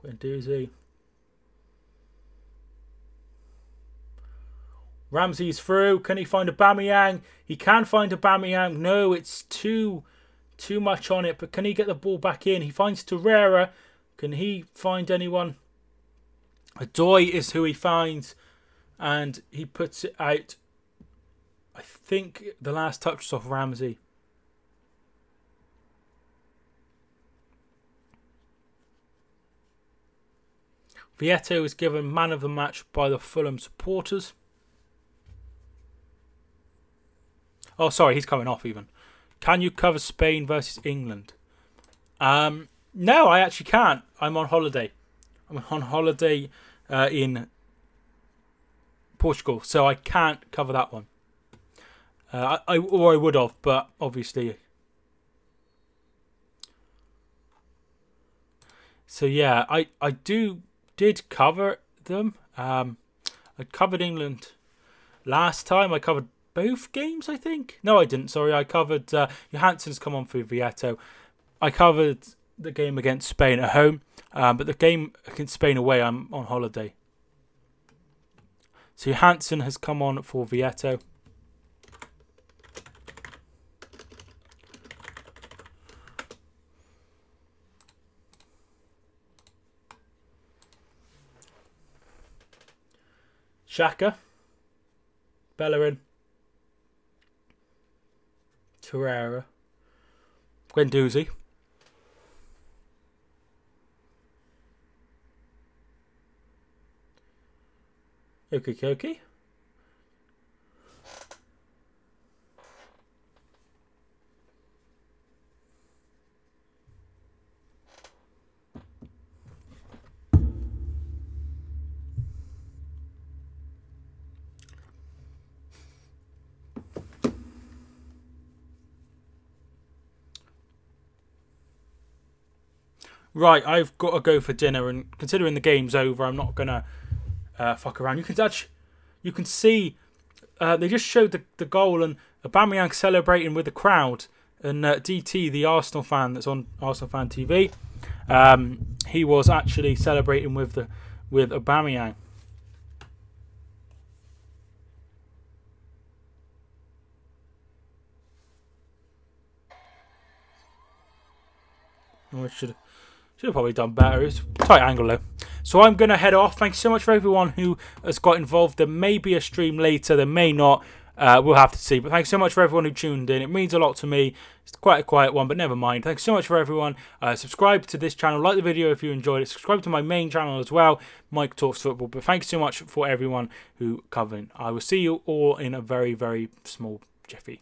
Guendouzi. Ramsey's through. Can he find Aubameyang? He can find Aubameyang. No, it's too much on it. But can he get the ball back in? He finds Torreira. Can he find anyone? Adoy is who he finds, and he puts it out. I think the last touch was off Ramsey. Vieto is given man of the match by the Fulham supporters. Oh, sorry, he's coming off even. Can you cover Spain versus England? No, I actually can't. I'm on holiday. I'm on holiday in Portugal, so I can't cover that one. I would have, but obviously. So yeah, I did cover them. I covered England last time. I covered both games, I think. No, I didn't. Sorry, I covered Johansson's come on for Vieto. I covered the game against Spain at home, but the game against Spain away, I'm on holiday. So Johansson has come on for Vieto. Xhaka, Bellerin, Torreira, Guendouzi, Okey-dokey. Right, I've got to go for dinner, and considering the game's over, I'm not gonna fuck around. You can see they just showed the goal and Aubameyang celebrating with the crowd, and DT, the Arsenal fan that's on Arsenal Fan TV, he was actually celebrating with Aubameyang. Oh, I should have probably done better. It's a tight angle though. So I'm going to head off. Thanks so much for everyone who has got involved. There may be a stream later. There may not. We'll have to see. But thanks so much for everyone who tuned in. It means a lot to me. It's quite a quiet one, but never mind. Thanks so much for everyone. Subscribe to this channel. Like the video if you enjoyed it. Subscribe to my main channel as well, Mike Talks Football. But thanks so much for everyone who covered. I will see you all in a very, very small jiffy.